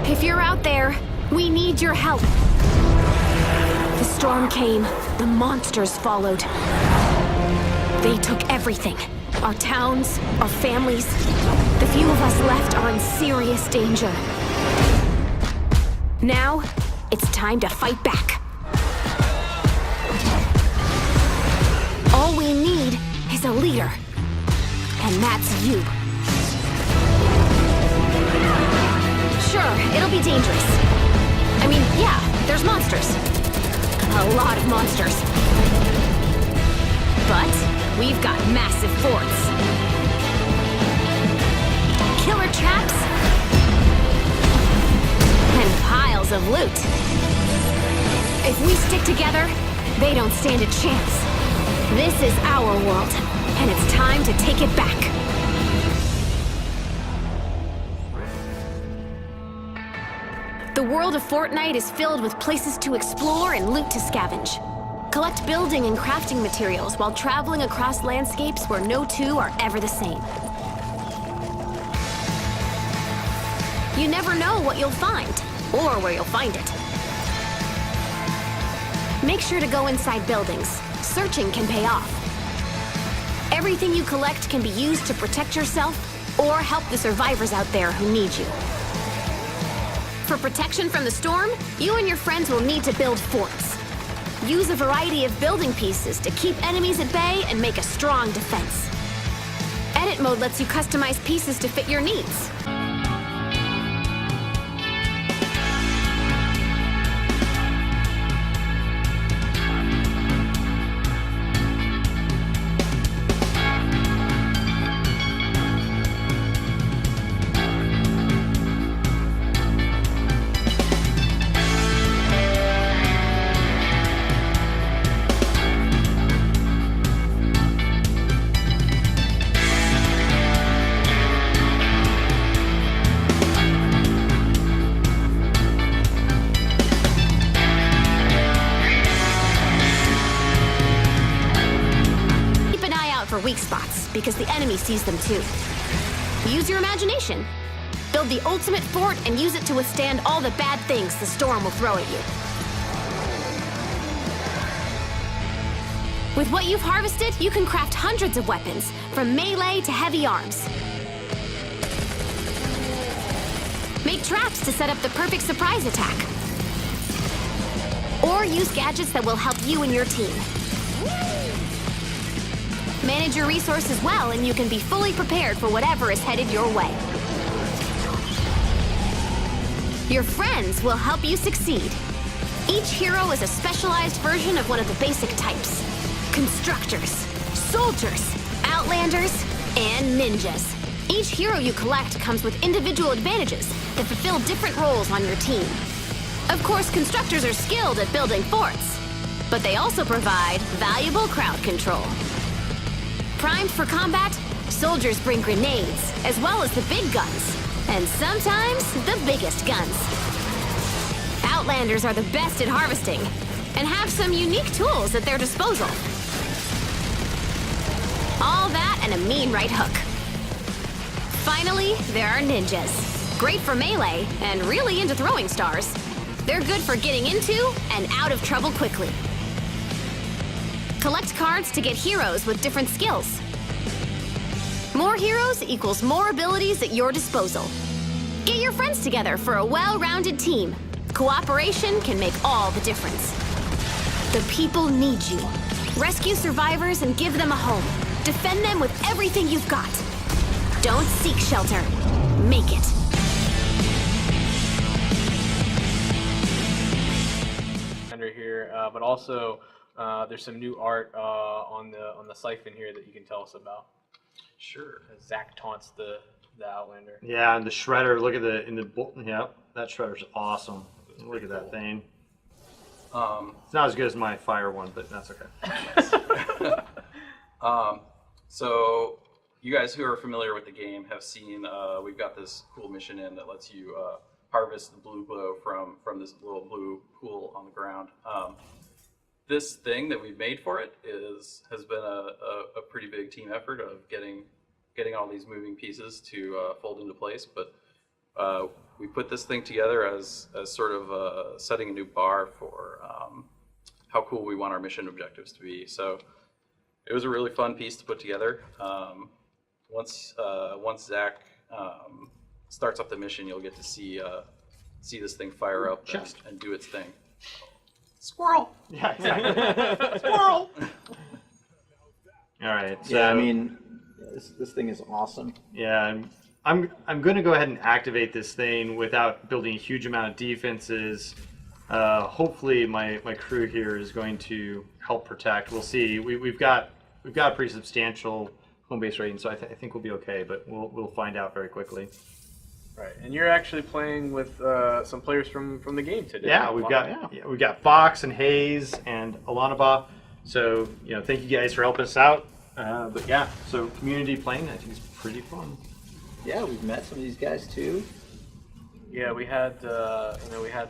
If you're out there, we need your help. The storm came, the monsters followed. They took everything. Our towns, our families. The few of us left are in serious danger. Now, it's time to fight back. All we need is a leader. And that's you. Sure, it'll be dangerous. I mean, yeah, there's monsters. A lot of monsters. But we've got massive forts. Killer traps. And piles of loot. If we stick together, they don't stand a chance. This is our world, and it's time to take it back. The world of Fortnite is filled with places to explore and loot to scavenge. Collect building and crafting materials while traveling across landscapes where no two are ever the same. You never know what you'll find, or where you'll find it. Make sure to go inside buildings. Searching can pay off. Everything you collect can be used to protect yourself or help the survivors out there who need you. For protection from the storm, you and your friends will need to build forts. Use a variety of building pieces to keep enemies at bay and make a strong defense. Edit mode lets you customize pieces to fit your needs. For weak spots, because the enemy sees them too. Use your imagination. Build the ultimate fort and use it to withstand all the bad things the storm will throw at you. With what you've harvested, you can craft hundreds of weapons, from melee to heavy arms. Make traps to set up the perfect surprise attack. Or use gadgets that will help you and your team. Manage your resources well, and you can be fully prepared for whatever is headed your way. Your friends will help you succeed. Each hero is a specialized version of one of the basic types. Constructors, soldiers, outlanders, and ninjas. Each hero you collect comes with individual advantages that fulfill different roles on your team. Of course, constructors are skilled at building forts, but they also provide valuable crowd control. Primed for combat, soldiers bring grenades, as well as the big guns, and sometimes the biggest guns. Outlanders are the best at harvesting, and have some unique tools at their disposal. All that and a mean right hook. Finally, there are ninjas. Great for melee, and really into throwing stars. They're good for getting into and out of trouble quickly. Collect cards to get heroes with different skills. More heroes equals more abilities at your disposal. Get your friends together for a well-rounded team. Cooperation can make all the difference. The people need you. Rescue survivors and give them a home. Defend them with everything you've got. Don't seek shelter. Make it. Here, but also there's some new art on the siphon here that you can tell us about. Sure. Zach taunts the Outlander. Yeah, and the shredder. Look at that shredder's awesome. Look at that thing. It's not as good as my fire one, but that's okay. So you guys who are familiar with the game have seen we've got this cool mission in that lets you harvest the blue glow from this little blue pool on the ground. this thing that we've made for it has been a pretty big team effort of getting all these moving pieces to fold into place. But we put this thing together as sort of setting a new bar for how cool we want our mission objectives to be. So it was a really fun piece to put together. Once Zach starts up the mission, you'll get to see this thing fire up and do its thing. Squirrel! Yeah, exactly. Squirrel! All right. So, yeah, I mean, this thing is awesome. Yeah, I'm going to go ahead and activate this thing without building a huge amount of defenses. Hopefully, my crew here is going to help protect. We'll see. We've got a pretty substantial home base rating, so I think we'll be okay. But we'll find out very quickly. Right, and you're actually playing with some players from the game today. Yeah, we've got Fox and Hayes and Alanaba. So thank you guys for helping us out. But yeah, so community playing, I think is pretty fun. Yeah, we've met some of these guys too. Yeah, we had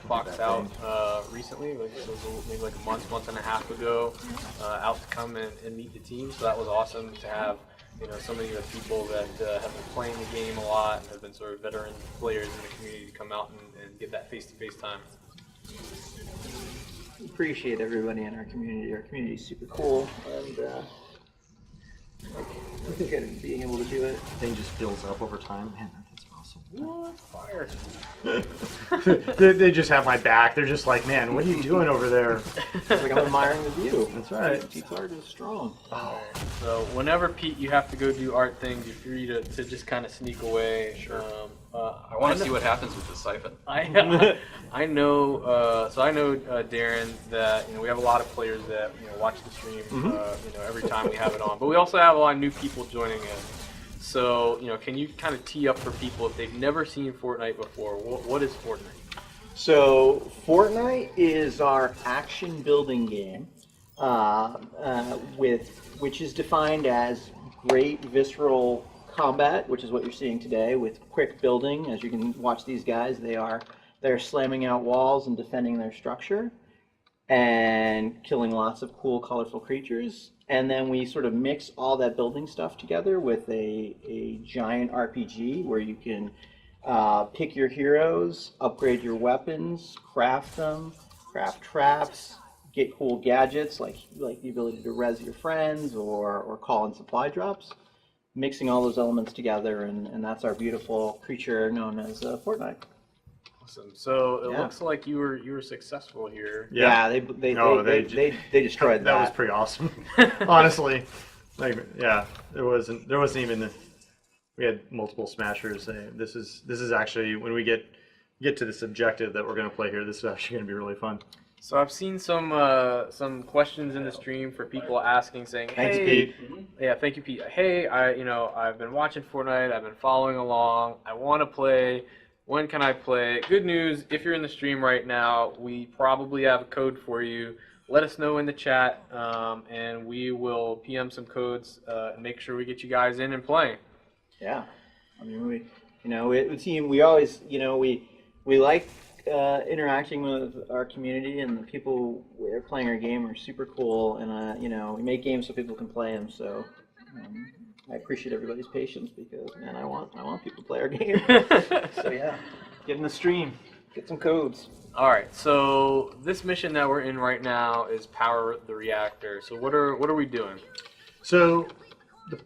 Fox out recently, maybe like a month and a half ago, out to come and meet the team. So that was awesome to have so many of the people that have been playing the game a lot, have been sort of veteran players in the community to come out and get that face-to-face time. We appreciate everybody in our community. Our community is super cool, and I think being able to do it. Thing just builds up over time. Man, that's awesome. What? Fire. they just have my back. They're just like, man, what are you doing over there? It's like I'm admiring the view. That's right. Pete's art is strong. Oh. So whenever, Pete, you have to go do art things, you're free to just kind of sneak away. Sure. I want to see what happens with the siphon. I know Darren, that we have a lot of players that watch the stream every time we have it on, but we also have a lot of new people joining in. So can you kind of tee up for people if they've never seen Fortnite before? What is Fortnite? So Fortnite is our action building game, which is defined as great visceral combat, which is what you're seeing today, with quick building. As you can watch these guys, they're slamming out walls and defending their structure and killing lots of cool, colorful creatures. And then we sort of mix all that building stuff together with a giant RPG where you can pick your heroes, upgrade your weapons, craft them, craft traps, get cool gadgets like the ability to res your friends or call in supply drops. Mixing all those elements together, and that's our beautiful creature known as Fortnite. Awesome. So it looks like you were successful here. Yeah, they destroyed that. That was pretty awesome. Honestly, there wasn't even we had multiple smashers. This is actually, when we get to this objective that we're going to play here, this is actually going to be really fun. So I've seen some questions in the stream for people asking, saying, "Hey, thanks, Pete." Yeah, thank you, Pete. Hey, I've been watching Fortnite. I've been following along. I want to play. When can I play?" Good news, if you're in the stream right now, we probably have a code for you. Let us know in the chat, and we will PM some codes and make sure we get you guys in and playing. Yeah, I mean, we always, we like interacting with our community, and the people who are playing our game are super cool, and we make games so people can play them. So I appreciate everybody's patience, because man, I want people to play our game. So yeah, get in the stream, get some codes. All right, so this mission that we're in right now is power the reactor. So what are we doing? So the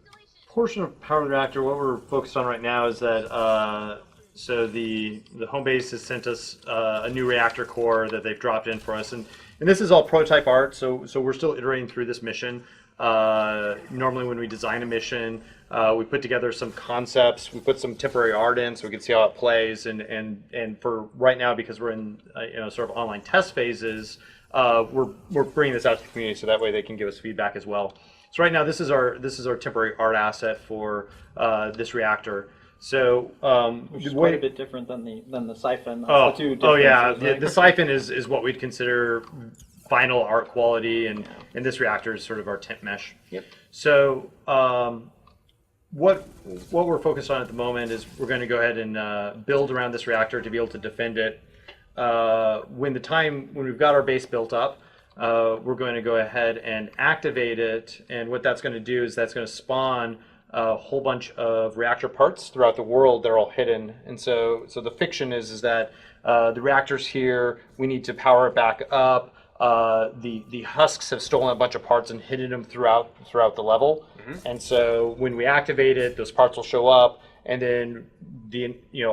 portion of power the reactor, what we're focused on right now is that so the home base has sent us a new reactor core that they've dropped in for us, and this is all prototype art. So we're still iterating through this mission. Normally, when we design a mission, we put together some concepts. We put some temporary art in so we can see how it plays. And for right now, because we're in sort of online test phases, we're bringing this out to the community so that way they can give us feedback as well. So right now, this is our temporary art asset for this reactor. So which is quite a bit different than the siphon. That's the siphon is what we'd consider final art quality, and this reactor is sort of our temp mesh. Yep. So what we're focused on at the moment is we're going to go ahead and build around this reactor to be able to defend it. When we've got our base built up, we're going to go ahead and activate it. And what that's going to do is that's going to spawn a whole bunch of reactor parts throughout the world. They're all hidden. And so the fiction is that the reactor's here. We need to power it back up. The husks have stolen a bunch of parts and hidden them throughout the level. And so when we activate it, those parts will show up, and then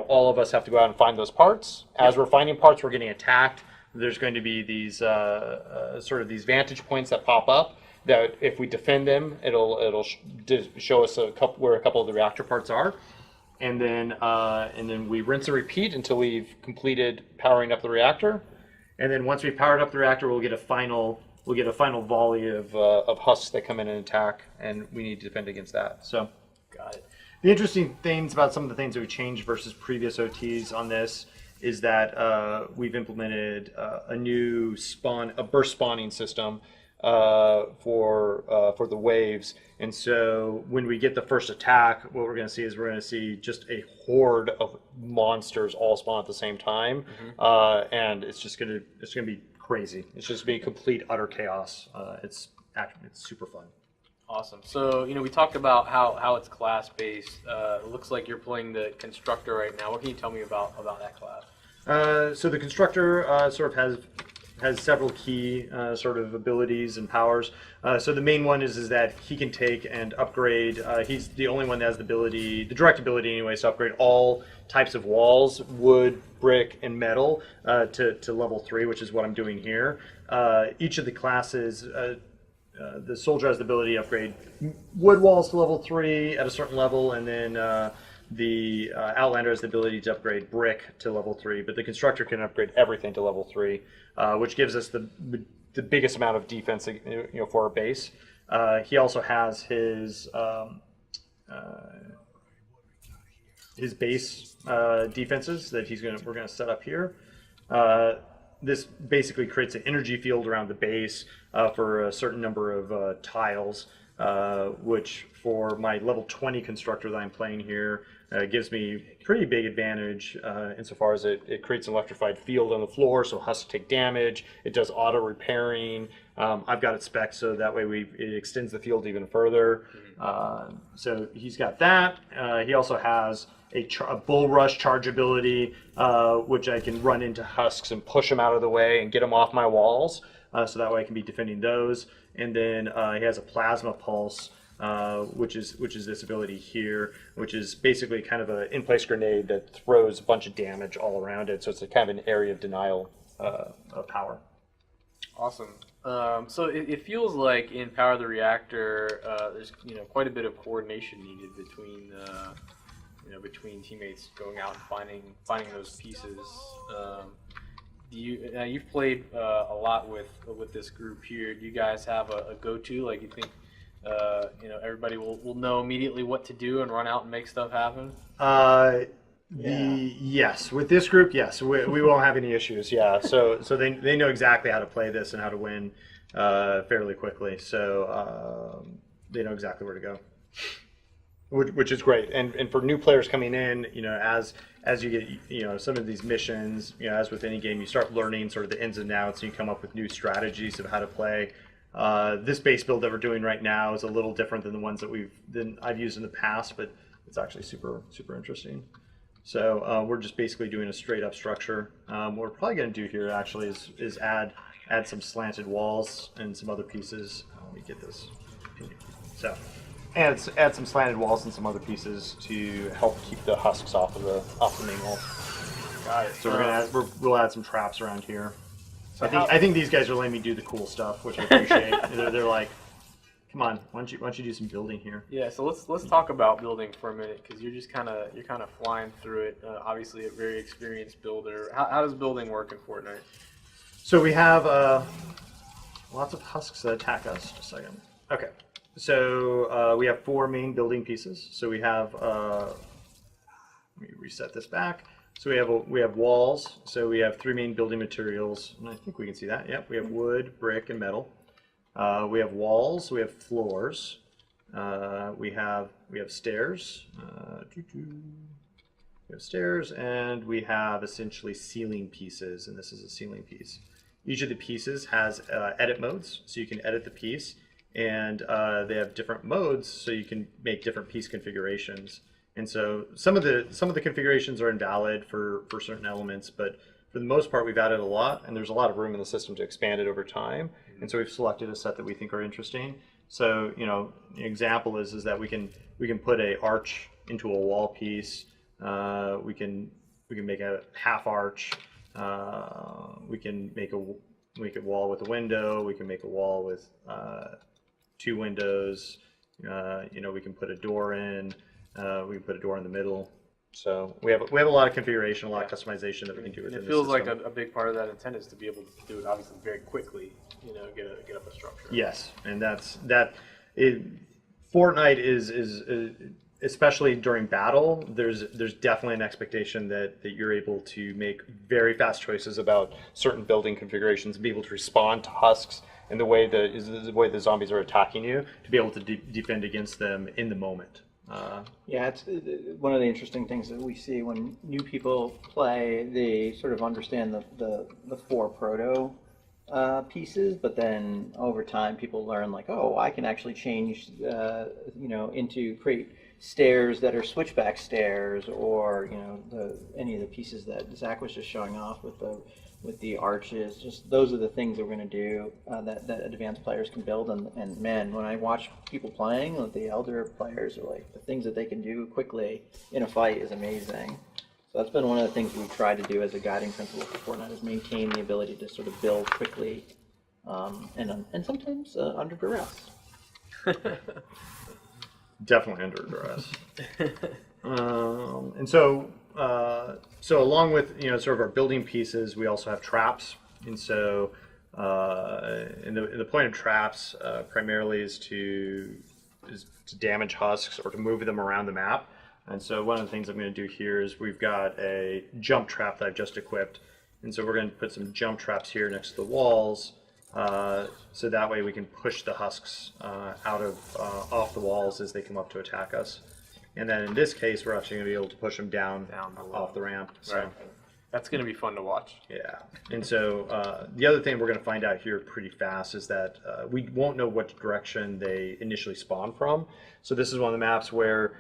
all of us have to go out and find those parts. As we're finding parts, we're getting attacked. There's going to be these sort of these vantage points that pop up. That if we defend them, it'll show us where a couple of the reactor parts are, and then we rinse and repeat until we've completed powering up the reactor. And then once we've powered up the reactor, we'll get a final volley of husks that come in and attack, and we need to defend against that. So, Got it. the interesting things about some of the things that we changed versus previous OTs on this is that we've implemented a new burst spawning system for the waves. And so when we get the first attack, what we're going to see just a horde of monsters all spawn at the same time, and it's going to be crazy. It's just be complete utter chaos. It's super fun. Awesome. So, we talked about how it's class based. It looks like you're playing the constructor right now. What can you tell me about that class? So the constructor sort of has several key sort of abilities and powers. So the main one is that he can take and upgrade. He's the only one that has the direct ability anyway, to upgrade all types of walls, wood, brick, and metal to level 3, which is what I'm doing here. Each of the classes, the soldier has the ability to upgrade wood walls to level 3 at a certain level, and then the Outlander has the ability to upgrade brick to level 3, but the constructor can upgrade everything to level 3, which gives us the biggest amount of defense, for our base. He also has his base defenses that we're going to set up here. This basically creates an energy field around the base for a certain number of tiles, which for my level 20 constructor that I'm playing here gives me pretty big advantage insofar as it creates an electrified field on the floor, so husks take damage. It does auto repairing. I've got it spec'd so that way it extends the field even further. So he's got that. He also has a bull rush charge ability, which I can run into husks and push them out of the way and get them off my walls, so that way I can be defending those. And then he has a plasma pulse, which is this ability here, which is basically kind of an in-place grenade that throws a bunch of damage all around it. So it's a kind of an area of denial of power. Awesome. So it feels like in Power the Reactor, there's quite a bit of coordination needed between teammates going out and finding those pieces. You've played a lot with this group here. Do you guys have a go-to? Like, you think everybody will know immediately what to do and run out and make stuff happen? Yes, with this group, yes, we won't have any issues. Yeah, so they know exactly how to play this and how to win fairly quickly. So they know exactly where to go, which is great. And for new players coming in, as you get some of these missions, as with any game, you start learning sort of the ins and outs, and you come up with new strategies of how to play. This base build that we're doing right now is a little different than the ones that I've used in the past, but it's actually super interesting. So we're just basically doing a straight up structure. What we're probably going to do here actually is add some slanted walls and some other pieces. Let me get this. So add some slanted walls and some other pieces to help keep the husks off the main wall. Got it. So we'll add some traps around here. So I think these guys are letting me do the cool stuff, which I appreciate. They're like, come on, why don't you do some building here? Yeah, so let's talk about building for a minute, because you're kind of flying through it. Obviously, a very experienced builder. How does building work in Fortnite? So we have lots of husks that attack us. Just a second. Okay, so we have 4 main building pieces. So we have let me reset this back. So we have walls. So we have 3 main building materials, and I think we can see that. Yep, we have wood, brick, and metal. We have walls, we have floors, we have stairs, and we have essentially ceiling pieces, and this is a ceiling piece. each of the pieces has edit modes, so you can edit the piece, and they have different modes, so you can make different piece configurations. And so some of the configurations are invalid for certain elements, but for the most part, we've added a lot, and there's a lot of room in the system to expand it over time. And so we've selected a set that we think are interesting. So, you know, an example is that we can put a arch into a wall piece. We can make a half arch. We can make a wall with a window. We can make a wall with 2 windows. You know, we can put a door in. We can put a door in the middle. So we have a lot of configuration, a lot of customization that we can do within the system. It feels like a big part of that intent is to be able to do it obviously very quickly. You know, get up a structure. Yes, and Fortnite is especially during battle. There's definitely an expectation that you're able to make very fast choices about certain building configurations, and be able to respond to husks and the way the zombies are attacking you, to be able to defend against them in the moment. Yeah, it's one of the interesting things that we see when new people play. They sort of understand the 4 proto pieces, but then over time people learn like, oh, I can actually change, you know, into create stairs that are switchback stairs, or you know, any of the pieces that Zach was just showing off with the arches. Just those are the things that we're going to do that advanced players can build. And man, when I watch people playing, the elder players are like, the things that they can do quickly in a fight is amazing. So that's been one of the things we've tried to do as a guiding principle for Fortnite, is maintain the ability to sort of build quickly, and sometimes under duress. Definitely under duress. And so along with, you know, sort of our building pieces, we also have traps. And so and the point of traps primarily is to damage husks or to move them around the map. And so one of the things I'm going to do here is we've got a jump trap that I've just equipped. And so we're going to put some jump traps here next to the walls, so that way we can push the husks off the walls as they come up to attack us. And then in this case, we're actually going to be able to push them down off the ramp. So. Right. That's going to be fun to watch. Yeah. And so the other thing we're going to find out here pretty fast is that we won't know what direction they initially spawn from. So this is one of the maps where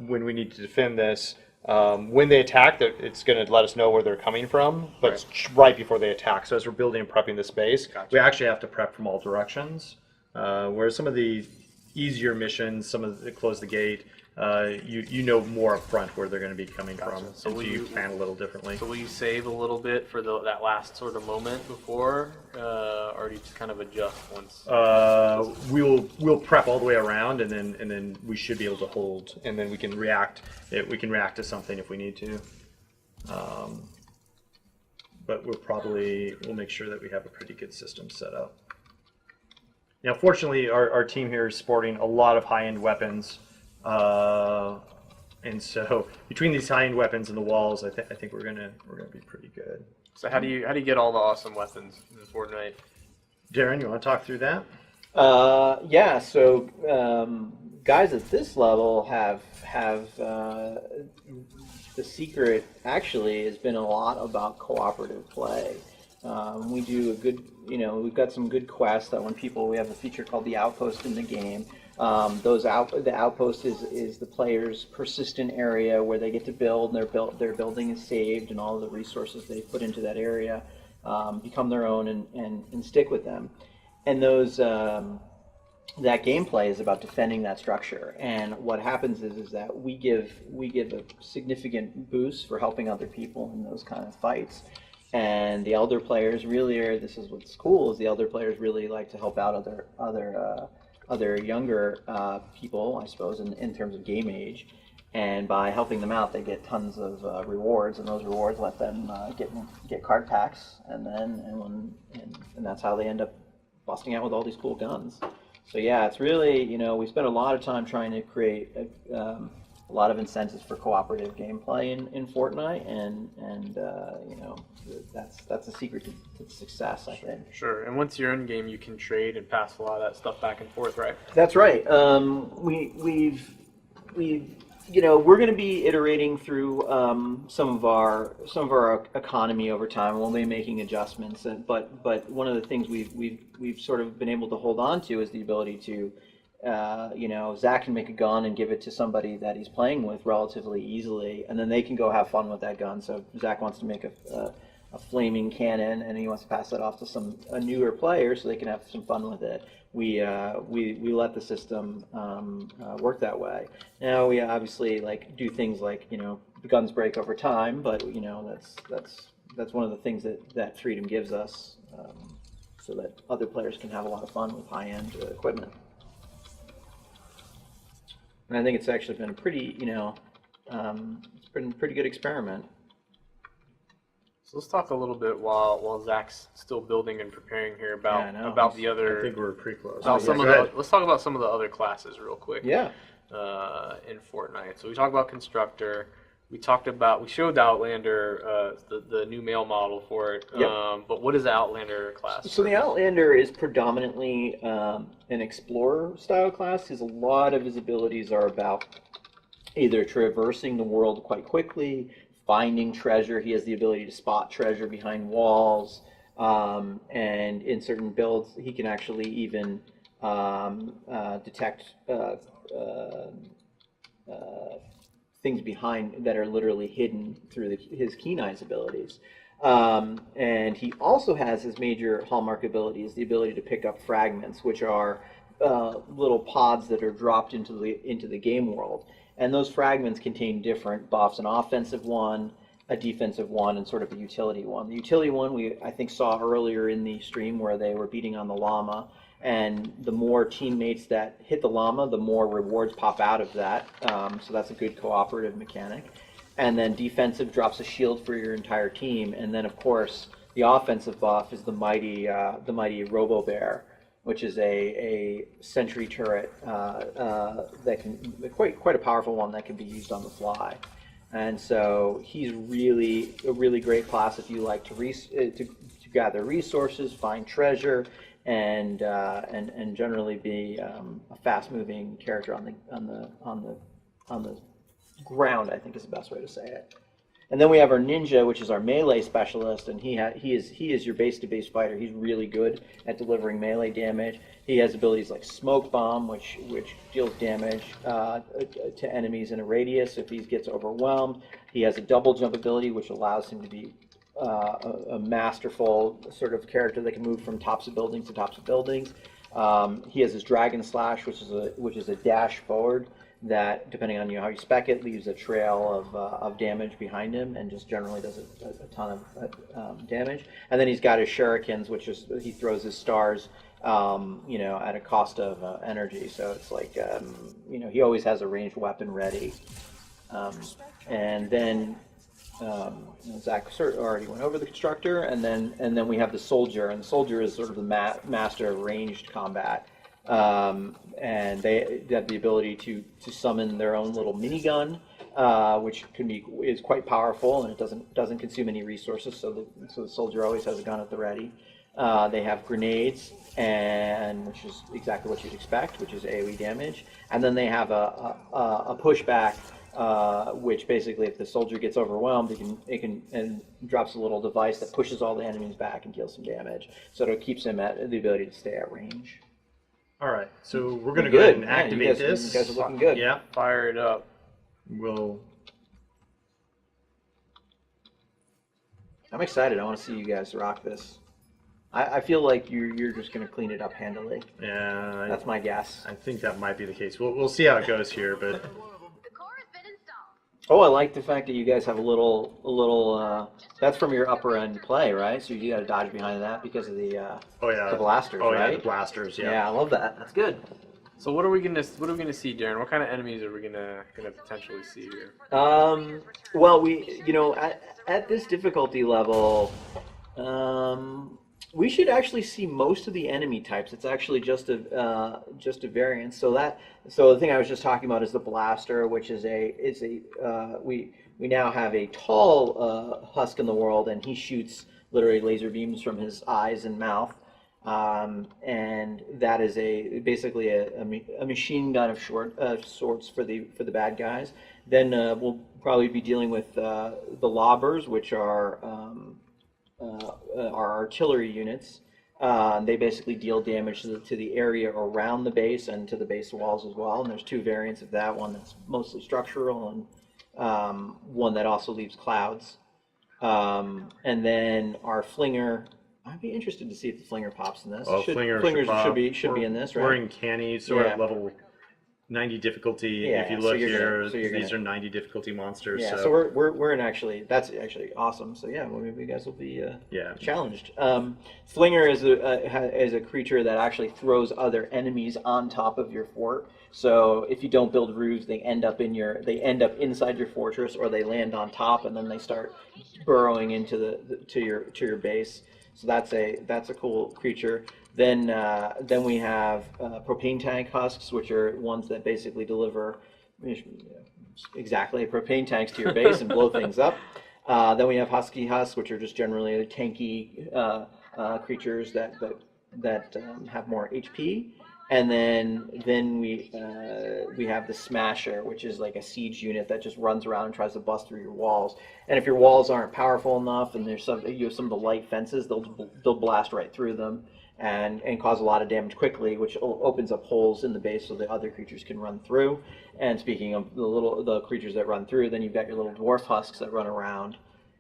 when we need to defend this, when they attack, it's going to let us know where they're coming from, but it's right before they attack. So as we're building and prepping the space, we actually have to prep from all directions. Whereas some of the easier missions, some of the close the gate, you know more up front where they're going to be coming from, so will you plan a little differently. So will you save a little bit for that last sort of moment before, or do you just kind of adjust once? We'll prep all the way around, and then we should be able to hold, and then we can react. We can react to something if we need to. But we'll make sure that we have a pretty good system set up. Now, fortunately, our team here is sporting a lot of high-end weapons. And so between these high-end weapons and the walls, I think we're gonna be pretty good. So how do you get all the awesome weapons in Fortnite? Darren, you want to talk through that? Yeah. So guys at this level have the secret actually has been a lot about cooperative play. We do a good, we've got some good quests that we have a feature called the Outpost in the game. The outpost is the player's persistent area where they get to build, and their building is saved, and all of the resources they put into that area become their own and stick with them. And that gameplay is about defending that structure. And what happens is that we give a significant boost for helping other people in those kind of fights. And the elder players really this is what's cool, is the elder players really like to help out other younger people, I suppose, in terms of game age, and by helping them out, they get tons of rewards, and those rewards let them get card packs, and that's how they end up busting out with all these cool guns. So yeah, it's really, we spent a lot of time trying to create a lot of incentives for cooperative gameplay in Fortnite, and that's a secret to success, I think. Sure. And once you're in game, you can trade and pass a lot of that stuff back and forth, right? That's right. We've you know, we're going to be iterating through some of our economy over time. We'll be making adjustments, but one of the things we've sort of been able to hold on to is the ability to, you know, Zach can make a gun and give it to somebody that he's playing with relatively easily, and then they can go have fun with that gun. So if Zach wants to make a flaming cannon and he wants to pass that off to a newer player so they can have some fun with it. We let the system work that way. Now we obviously like do things like, you know, the guns break over time, but you know that's one of the things that freedom gives us, so that other players can have a lot of fun with high-end equipment. And I think it's actually been a pretty, you know, it's been a pretty good experiment. So let's talk a little bit while Zach's still building and preparing here about the other. I think we're pretty close. Let's talk about some of the other classes real quick. Yeah. In FORTNITE, so we talked about constructor. We showed Outlander, the new male model for it. Yep. But what is the Outlander class? So the Outlander is predominantly an explorer style class, because a lot of his abilities are about either traversing the world quite quickly, finding treasure. He has the ability to spot treasure behind walls, and in certain builds he can actually even detect things behind that are literally hidden through his keen eyes abilities. And he also has his major hallmark ability is the ability to pick up fragments, which are little pods that are dropped into the game world. And those fragments contain different buffs: an offensive one, a defensive one, and sort of a utility one. The utility one I think saw earlier in the stream where they were beating on the llama, and the more teammates that hit the llama, the more rewards pop out of that. So that's a good cooperative mechanic. And then defensive drops a shield for your entire team. And then of course the offensive buff is the mighty Robo Bear, which is a sentry turret that can quite a powerful one that can be used on the fly. And so he's a really great class if you like to gather resources, find treasure, and generally be a fast-moving character on the ground, I think is the best way to say it. And then we have our ninja, which is our melee specialist, and he is your base-to-base fighter. He's really good at delivering melee damage. He has abilities like smoke bomb, which deals damage to enemies in a radius if he gets overwhelmed. He has a double jump ability, which allows him to be a masterful sort of character that can move from tops of buildings to tops of buildings. He has his dragon slash, which is a dash forward that, depending on how you spec it, leaves a trail of damage behind him and just generally does a ton of damage. And then he's got his shurikens, which is he throws his stars, you know, at a cost of energy. So it's like, you know, he always has a ranged weapon ready. And then Zach already went over the constructor, and then we have the soldier, and the soldier is sort of the master of ranged combat. And they have the ability to summon their own little minigun, which is quite powerful, and it doesn't consume any resources. So the soldier always has a gun at the ready. They have grenades, which is exactly what you'd expect, which is AOE damage. And then they have a pushback, which basically, if the soldier gets overwhelmed, it drops a little device that pushes all the enemies back and deals some damage. So it keeps him at the ability to stay at range. All right, so we're going to go ahead and activate this. You guys are looking good. Yeah. Fire it up. I'm excited. I want to see you guys rock this. I feel like you're just going to clean it up handily. Yeah. That's my guess. I think that might be the case. We'll see how it goes here, but... Oh, I like the fact that you guys have a little. That's from your upper end play, right? So you got to dodge behind that because of the the blasters, right? Yeah, the blasters. Yeah. Yeah, I love that. That's good. So what are we gonna see, Darren? What kind of enemies are we gonna potentially see here? Well, at this difficulty level, we should actually see most of the enemy types. It's actually just a variance. So the thing I was just talking about is the blaster, which is we now have a tall husk in the world, and he shoots literally laser beams from his eyes and mouth. and that is basically a machine gun of sorts for the bad guys. Then we'll probably be dealing with the lobbers, which are artillery units. They basically deal damage to the area around the base and to the base walls as well. And there's two variants of that: one that's mostly structural, and one that also leaves clouds. And then our flinger. I'd be interested to see if the flinger pops in this. Well, flingers should be in this, right? We're in canny, so we're at level 90 difficulty. Yeah, if you so look you're here, gonna- these are 90 difficulty monsters. Yeah, so so we're in that's actually awesome. So yeah, well, maybe you guys will be challenged. Flinger is a creature that actually throws other enemies on top of your fort. So if you don't build roofs, they end up inside your fortress, or they land on top and then they start burrowing into to your base. So that's a cool creature. Then we have propane tank husks, which are ones that basically deliver exactly propane tanks to your base and blow things up. Then we have husky husks, which are just generally tanky creatures that have more HP. And then we have the Smasher, which is like a siege unit that just runs around and tries to bust through your walls. And if your walls aren't powerful enough, and you have some of the light fences, they'll blast right through them and cause a lot of damage quickly, which opens up holes in the base so the other creatures can run through. And speaking of the creatures that run through, then you've got your little dwarf husks that run around.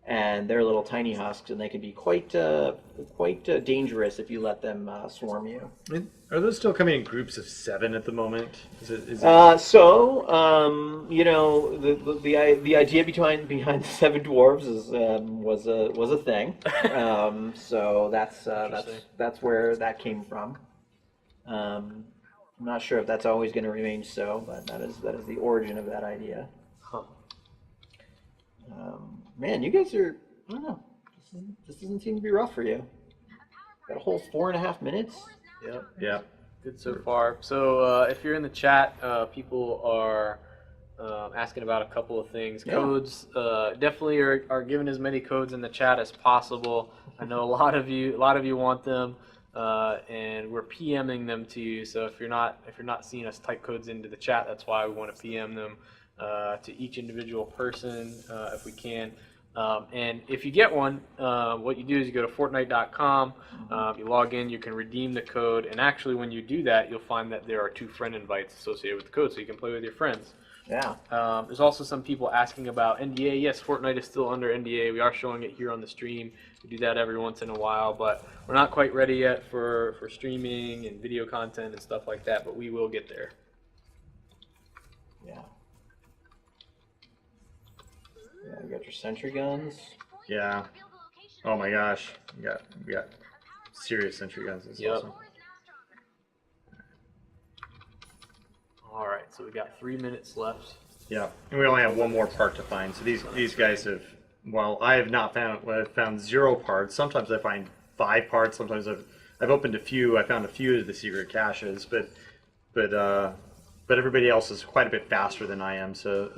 And they're little tiny husks, and they can be quite dangerous if you let them swarm you. are those still coming in groups of 7 at the moment? The idea behind the 7 dwarves was a thing. So that's where that came from. I'm not sure if that's always going to remain so, but that is the origin of that idea. Huh. Man, you guys are, I don't know, this doesn't seem to be rough for you. Got a whole 4.5 minutes. Yep. Yeah. Good so far. So if you're in the chat, people are asking about a couple of things. Yeah. Codes, definitely are giving as many codes in the chat as possible. I know a lot of you want them, and we're PMing them to you. So if you're not seeing us type codes into the chat, that's why we want to PM them to each individual person if we can. And if you get one, what you do is you go to Fortnite.com, you log in, you can redeem the code, and actually when you do that, you'll find that there are 2 friend invites associated with the code, so you can play with your friends. Yeah. There's also some people asking about NDA. Yes, Fortnite is still under NDA. We are showing it here on the stream. We do that every once in a while, but we're not quite ready yet for streaming and video content and stuff like that, but we will get there. Yeah. Yeah, you got your sentry guns. Yeah. Oh my gosh. We got serious sentry guns. That's awesome. All right, so we got 3 minutes left. Yeah, and we only have one more part to find. So these guys have. Well, I have not found 0 parts. Sometimes I find 5 parts. Sometimes I've opened a few. I found a few of the secret caches, but everybody else is quite a bit faster than I am. So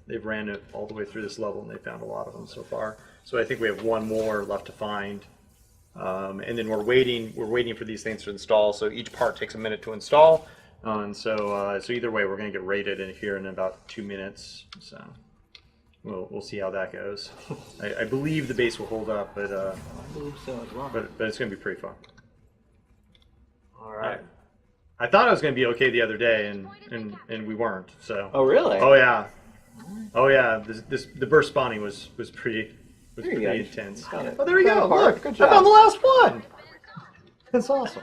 they've ran it all the way through this level, and they found a lot of them so far. So I think we have 1 more left to find, and then we're waiting for these things to install. So each part takes a minute to install, and so either way, we're going to get rated in here in about 2 minutes. So we'll see how that goes. I believe the base will hold up, but I believe so as well. but it's going to be pretty fun. All right. I thought I was going to be okay the other day, and we weren't. So. Oh really? Oh yeah. Oh yeah. The burst spawning was pretty intense. Oh, there we go. Look, Good I job. found the last one. That's awesome.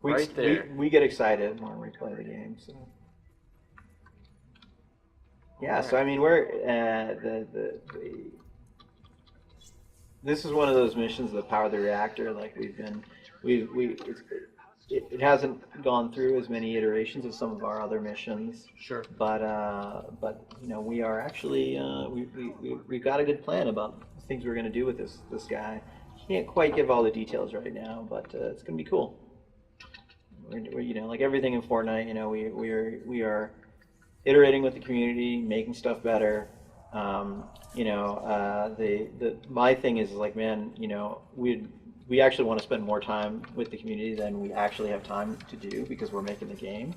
Right there. We get excited when we play the game. So. Yeah. So I mean, we're this is one of those missions that power the reactor. Like it hasn't gone through as many iterations as some of our other missions. Sure. But we are actually we've got a good plan about things we're going to do with this guy. Can't quite give all the details right now, but it's going to be cool. We're like everything in Fortnite, we are iterating with the community, making stuff better. My thing is like, man, we'd we actually want to spend more time with the community than we actually have time to do because we're making the game.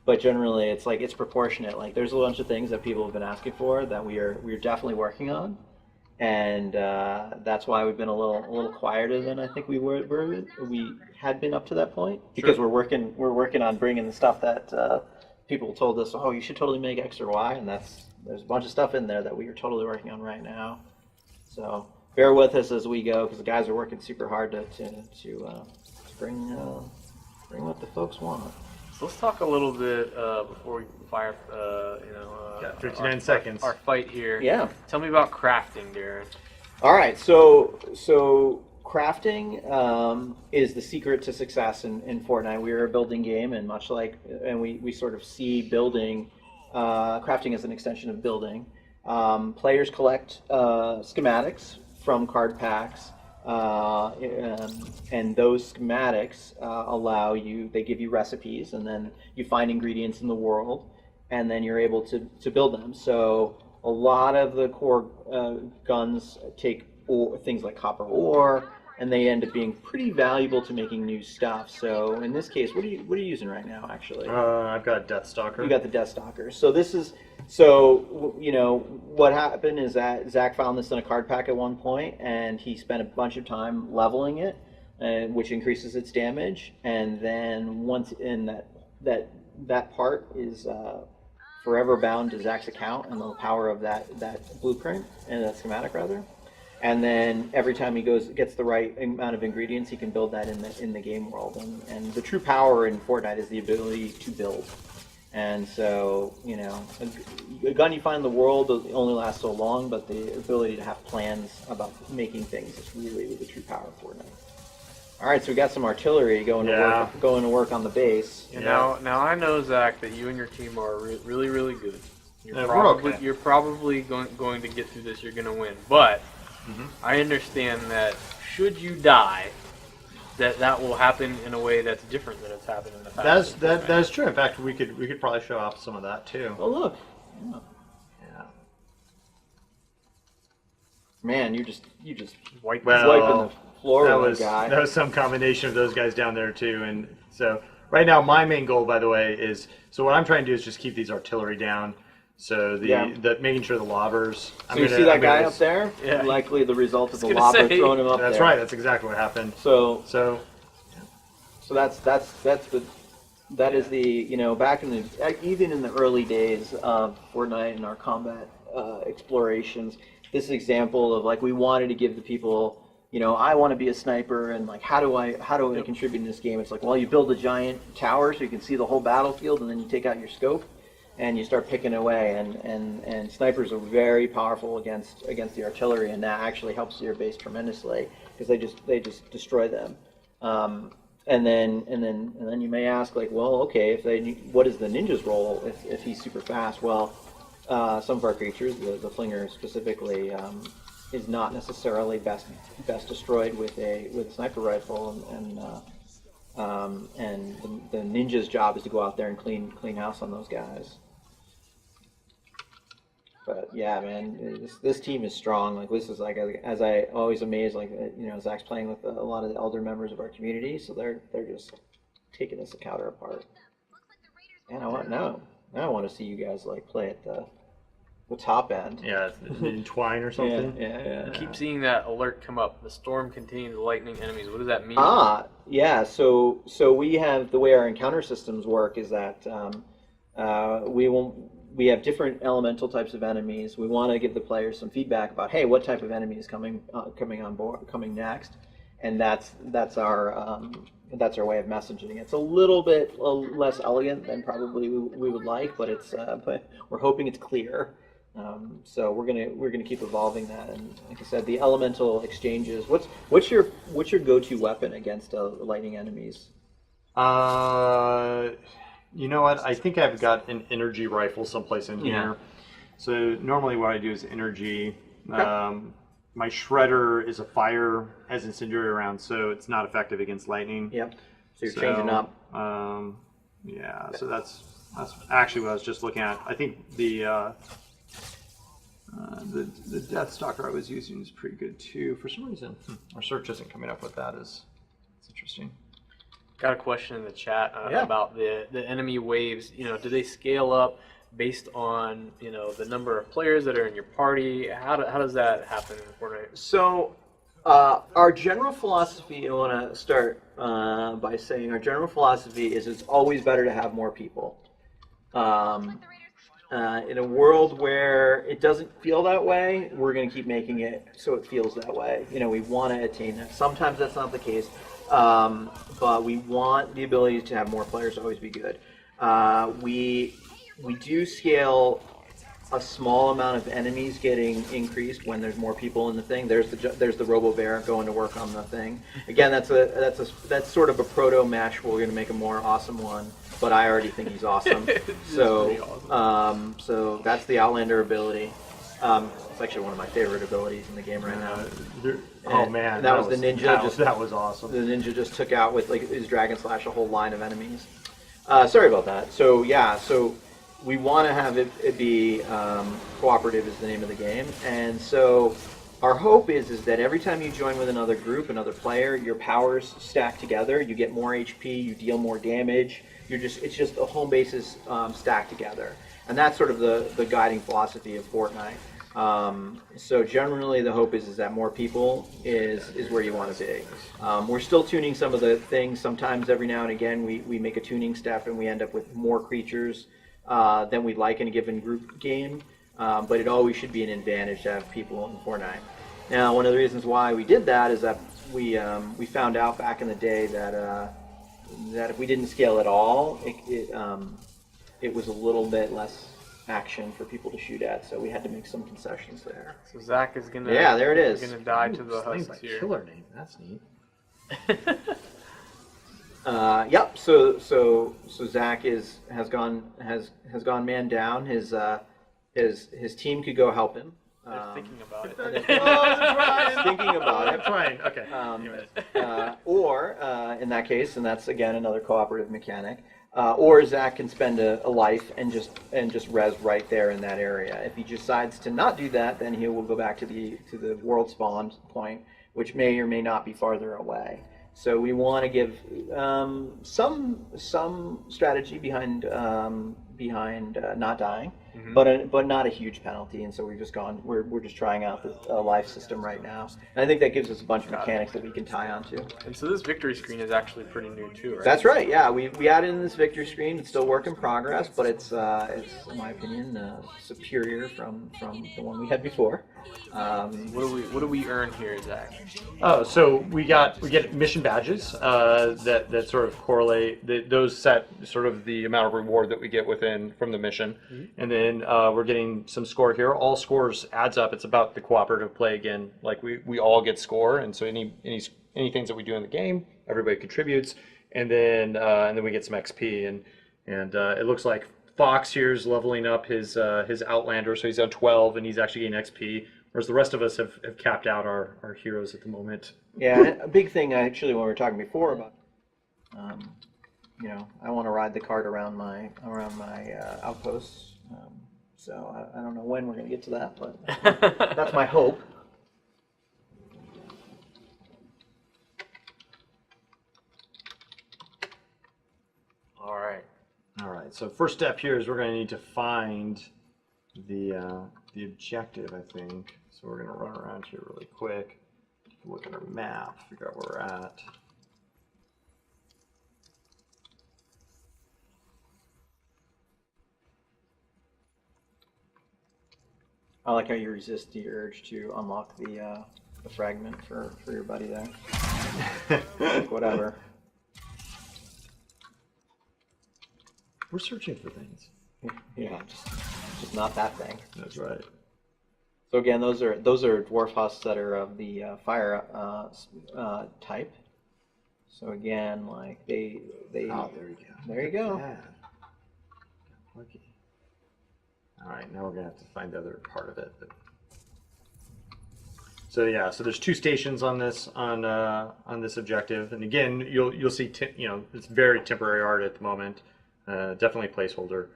But generally, it's like it's proportionate. Like there's a bunch of things that people have been asking for that we're definitely working on, and that's why we've been a little quieter than I think we had been up to that point because we're working on bringing the stuff that people told us, oh, you should totally make X or Y, and there's a bunch of stuff in there that we are totally working on right now. So bear with us as we go because the guys are working super hard to bring what the folks want. So let's talk a little bit before we fire, 59 seconds. Our fight here. Yeah. Tell me about crafting, Darren. All right, so crafting is the secret to success in Fortnite. We are a building game, and we sort of see building, crafting as an extension of building. Players collect schematics from card packs, and those schematics they give you recipes, and then you find ingredients in the world, and then you're able to build them. So a lot of the core guns take things like copper ore, and they end up being pretty valuable to making new stuff. So in this case, what are you using right now, actually? I've got Deathstalker. You got the Deathstalker. What happened is that Zach found this in a card pack at one point, and he spent a bunch of time leveling it, which increases its damage. And then once in that part is forever bound to Zach's account and the power of that blueprint and that schematic rather. And then every time he gets the right amount of ingredients, he can build that in the game world. And the true power in Fortnite is the ability to build. And so, a gun you find in the world only lasts so long, but the ability to have plans about making things is really the true power of Fortnite. All right, so we got some artillery going to work on the base. Now I know, Zach, that you and your team are really, really good. You're probably going to get through this. You're going to win, but I understand that should you die, that will happen in a way that's different than it's happened in the past. That is true. In fact, we could probably show off some of that too. Oh look! Yeah. Man, you just Wiping the floor that with that guy. That was some combination of those guys down there too. And so right now, my main goal, by the way, is what I'm trying to do is just keep these artillery down. So the making sure the lobbers. So you see that guy up there? Yeah. Likely the result of the lobber throwing him up there. That's right. That's exactly what happened. So that is the back in the even in the early days of Fortnite and our combat explorations, this example of we wanted to give the people. I want to be a sniper, and how do I contribute in this game? It's you build a giant tower so you can see the whole battlefield, and then you take out your scope and you start picking away. And snipers are very powerful against the artillery, and that actually helps your base tremendously because they just destroy them. And then you may ask okay, what is the ninja's role if he's super fast? Well, some of our creatures, the flinger specifically, is not necessarily best destroyed with a sniper rifle, and the ninja's job is to go out there and clean house on those guys. But yeah, man, this team is strong. This is as I always amaze. Zach's playing with a lot of the elder members of our community, so they're just taking this encounter apart. And I want to see you guys play at the top end. Yeah, entwine or something. Yeah. I keep seeing that alert come up. The storm contains lightning enemies. What does that mean? Yeah. So we have the way our encounter systems work is that we have different elemental types of enemies. We want to give the players some feedback about, hey, what type of enemy is coming on board, coming next, and that's our way of messaging. It's a little bit less elegant than probably we would like, but but we're hoping it's clear. So we're gonna keep evolving that, and like I said, the elemental exchanges. What's your go-to weapon against lightning enemies? You know what? I think I've got an energy rifle someplace in here. So normally what I do is energy. Okay. My shredder is a fire, has incendiary rounds, so it's not effective against lightning. Yep. So you're changing up. Yeah. So that's actually what I was just looking at. I think the The Death Stalker I was using is pretty good too. For some reason, our search isn't coming up with that. It's interesting. Got a question in the chat Yeah. about the enemy waves. You know, do they scale up based on, you know, the number of players that are in your party? How does that happen in Fortnite? So, our general philosophy, I want to start by saying our general philosophy is it's always better to have more people. In a world where it doesn't feel that way, we're going to keep making it so it feels that way. You know, we want to attain that. Sometimes that's not the case, but we want the ability to have more players always be good. We do scale a small amount of enemies getting increased when there's more people in the thing. There's the Robo Bear going to work on the thing. Again, that's sort of a proto match where we're going to make a more awesome one. But I already think he's awesome. So, awesome. So that's the Outlander ability. It's actually one of my favorite abilities in the game right now. Oh man, that was the ninja. That was awesome. The ninja just took out with like his dragon slash a whole line of enemies. Sorry about that. So yeah, so we want to have it be cooperative is the name of the game, and so our hope is that every time you join with another group, another player, your powers stack together. You get more HP, you deal more damage. It's just the home bases stacked together, and that's sort of the guiding philosophy of Fortnite. So generally, the hope is that more people is where you want to be. We're still tuning some of the things. Sometimes, every now and again, we make a tuning step and we end up with more creatures than we'd like in a given group game. But it always should be an advantage to have people in Fortnite. Now, one of the reasons why we did that is that we found out back in the day that if we didn't scale at all, it was a little bit less action for people to shoot at, so we had to make some concessions there. So Zach is gonna there it is. Gonna die to the husks here. Killer name. That's neat. Yep. So Zach has gone man down. His team could go help him. They're thinking about it. Thinking about it. I'm trying. Okay. Or in that case, and that's again another cooperative mechanic. Or Zach can spend a life and just res right there in that area. If he decides to not do that, then he will go back to the world spawn point, which may or may not be farther away. So we want to give some strategy behind not dying, but not a huge penalty. And so we're just trying out the life system right now. And I think that gives us a bunch of mechanics that we can tie onto. And so this victory screen is actually pretty new too, right? That's right. Yeah, we added in this victory screen. It's still work in progress, but it's in my opinion superior from the one we had before. What do we earn here, Zach? Oh, so we get mission badges that sort of correlate. Those set sort of the amount of reward that we get from the mission, and then we're getting some score here. All scores adds up. It's about the cooperative play again. Like we all get score, and so any things that we do in the game, everybody contributes, and then we get some XP, and it looks like Fox here is leveling up his Outlander, so he's on 12, and he's actually getting XP. Whereas the rest of us have capped out our heroes at the moment. Yeah, a big thing actually when we were talking before about, I want to ride the cart around my outposts. So I don't know when we're going to get to that, but that's my hope. All right. So first step here is we're going to need to find the objective, I think. So we're going to run around here really quick, look at our map, figure out where we're at. I like how you resist the urge to unlock the fragment for your buddy there. Like, whatever. We're searching for things. Yeah, just not that thing. That's right. So again, those are dwarf husks that are of the fire type. So again, like they. Oh, there you go. There you go. Yeah. Lucky. All right, now we're gonna have to find the other part of it. So yeah, so there's 2 stations on this objective, and again, you'll see it's very temporary art at the moment. Definitely placeholder.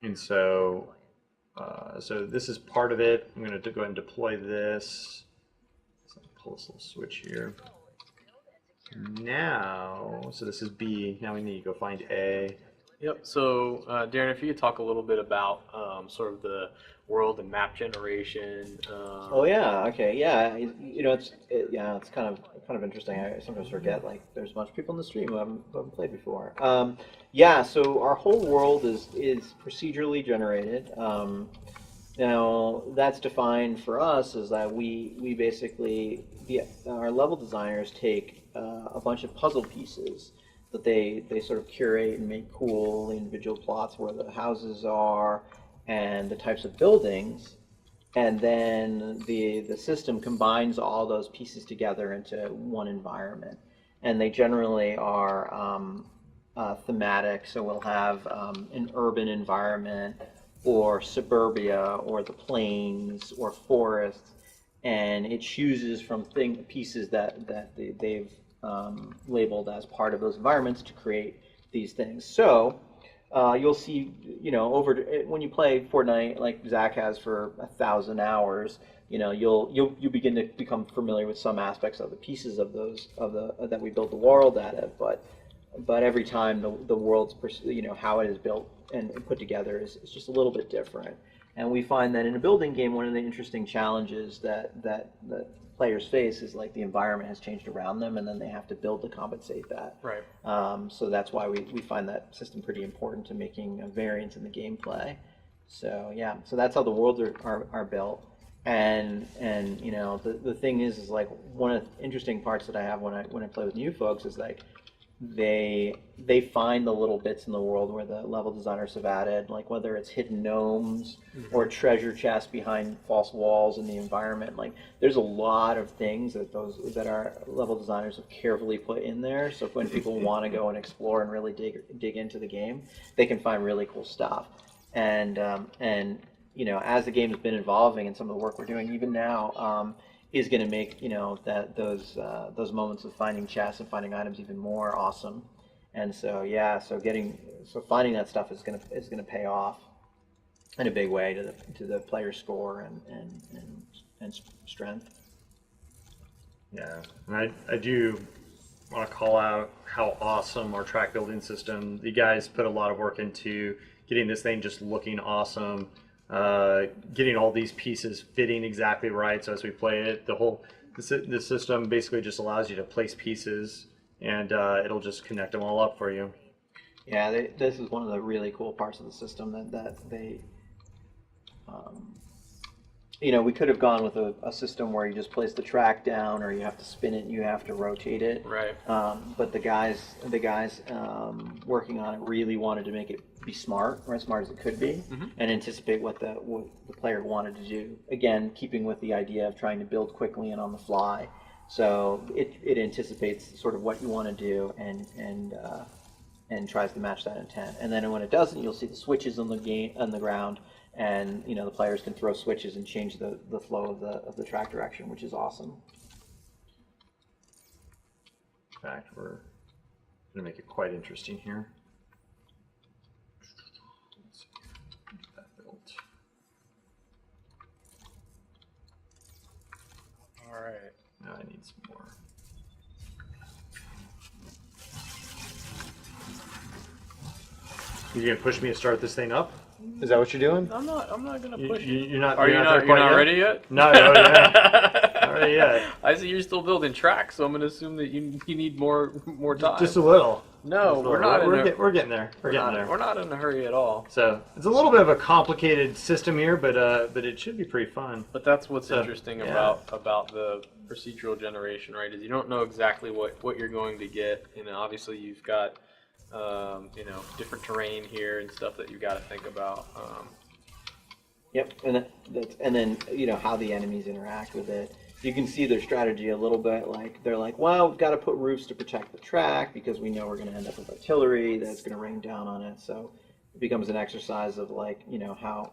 And so So this is part of it. I'm going to go ahead and deploy this. So pull this little switch here. Now, so this is B. Now we need to go find A. Yep. So, Darren, if you could talk a little bit about sort of the world and map generation. Oh yeah. Okay. Yeah. You know, it's kind of interesting. I sometimes forget like there's a bunch of people in the stream who haven't played before. Yeah. So our whole world is procedurally generated. Now that's defined for us as that we basically our level designers take a bunch of puzzle pieces that they sort of curate and make cool, the individual plots where the houses are and the types of buildings, and then the system combines all those pieces together into one environment. And they generally are thematic, so we'll have an urban environment or suburbia or the plains or forests, and it chooses from pieces that they've labeled as part of those environments to create these things. So you'll see, you know, when you play Fortnite like Zach has for 1,000 hours, you know, you'll begin to become familiar with some aspects of the pieces of those that we built the world out of. But every time the world's, you know, how it is built and put together is just a little bit different. And we find that in a building game, one of the interesting challenges that players face is like the environment has changed around them, and then they have to build to compensate that. Right. So that's why we find that system pretty important to making a variance in the gameplay. So yeah, so that's how the worlds are built. And you know, the thing is like one of the interesting parts that I have when I play with new folks is like they find the little bits in the world where the level designers have added, like whether it's hidden gnomes or treasure chests behind false walls in the environment. Like there's a lot of things that our level designers have carefully put in there, so when people want to go and explore and really dig into the game, they can find really cool stuff. And you know, as the game has been evolving and some of the work we're doing even now is going to make, you know, that those moments of finding chests and finding items even more awesome. And so yeah, so finding that stuff is gonna pay off in a big way to the player score and strength. Yeah, and I do want to call out how awesome our track building system. You guys put a lot of work into getting this thing just looking awesome. Getting all these pieces fitting exactly right, so as we play it, the system basically just allows you to place pieces, and it'll just connect them all up for you. Yeah, this is one of the really cool parts of the system that they, you know, we could have gone with a system where you just place the track down, or you have to spin it and you have to rotate it. Right. But the guys working on it really wanted to make it be smart, or as smart as it could be, and anticipate what the player wanted to do. Again, keeping with the idea of trying to build quickly and on the fly. So it anticipates sort of what you want to do and tries to match that intent. And then when it doesn't, you'll see the switches on the ground, and you know, the players can throw switches and change the flow of the track direction, which is awesome. In fact, we're going to make it quite interesting here. Let's get that built. All right. Now I need some more. You gonna push me to start this thing up? Is that what you're doing? I'm not gonna push you. You're not. Are you not? You're not ready yet? No, not ready yet. I see you're still building tracks, so I'm gonna assume that you need more time. Just a little. No, we're not. We're getting there. We're getting there. We're not in a hurry at all. So it's a little bit of a complicated system here, but it should be pretty fun. But that's what's interesting yeah. about the procedural generation, right? Is you don't know exactly what you're going to get. You know, obviously you've got you know, different terrain here and stuff that you've got to think about. Yep, and then you know how the enemies interact with it. You can see their strategy a little bit. Like they're like, well, we've got to put roofs to protect the track because we know we're going to end up with artillery that's going to rain down on it. So it becomes an exercise of like, how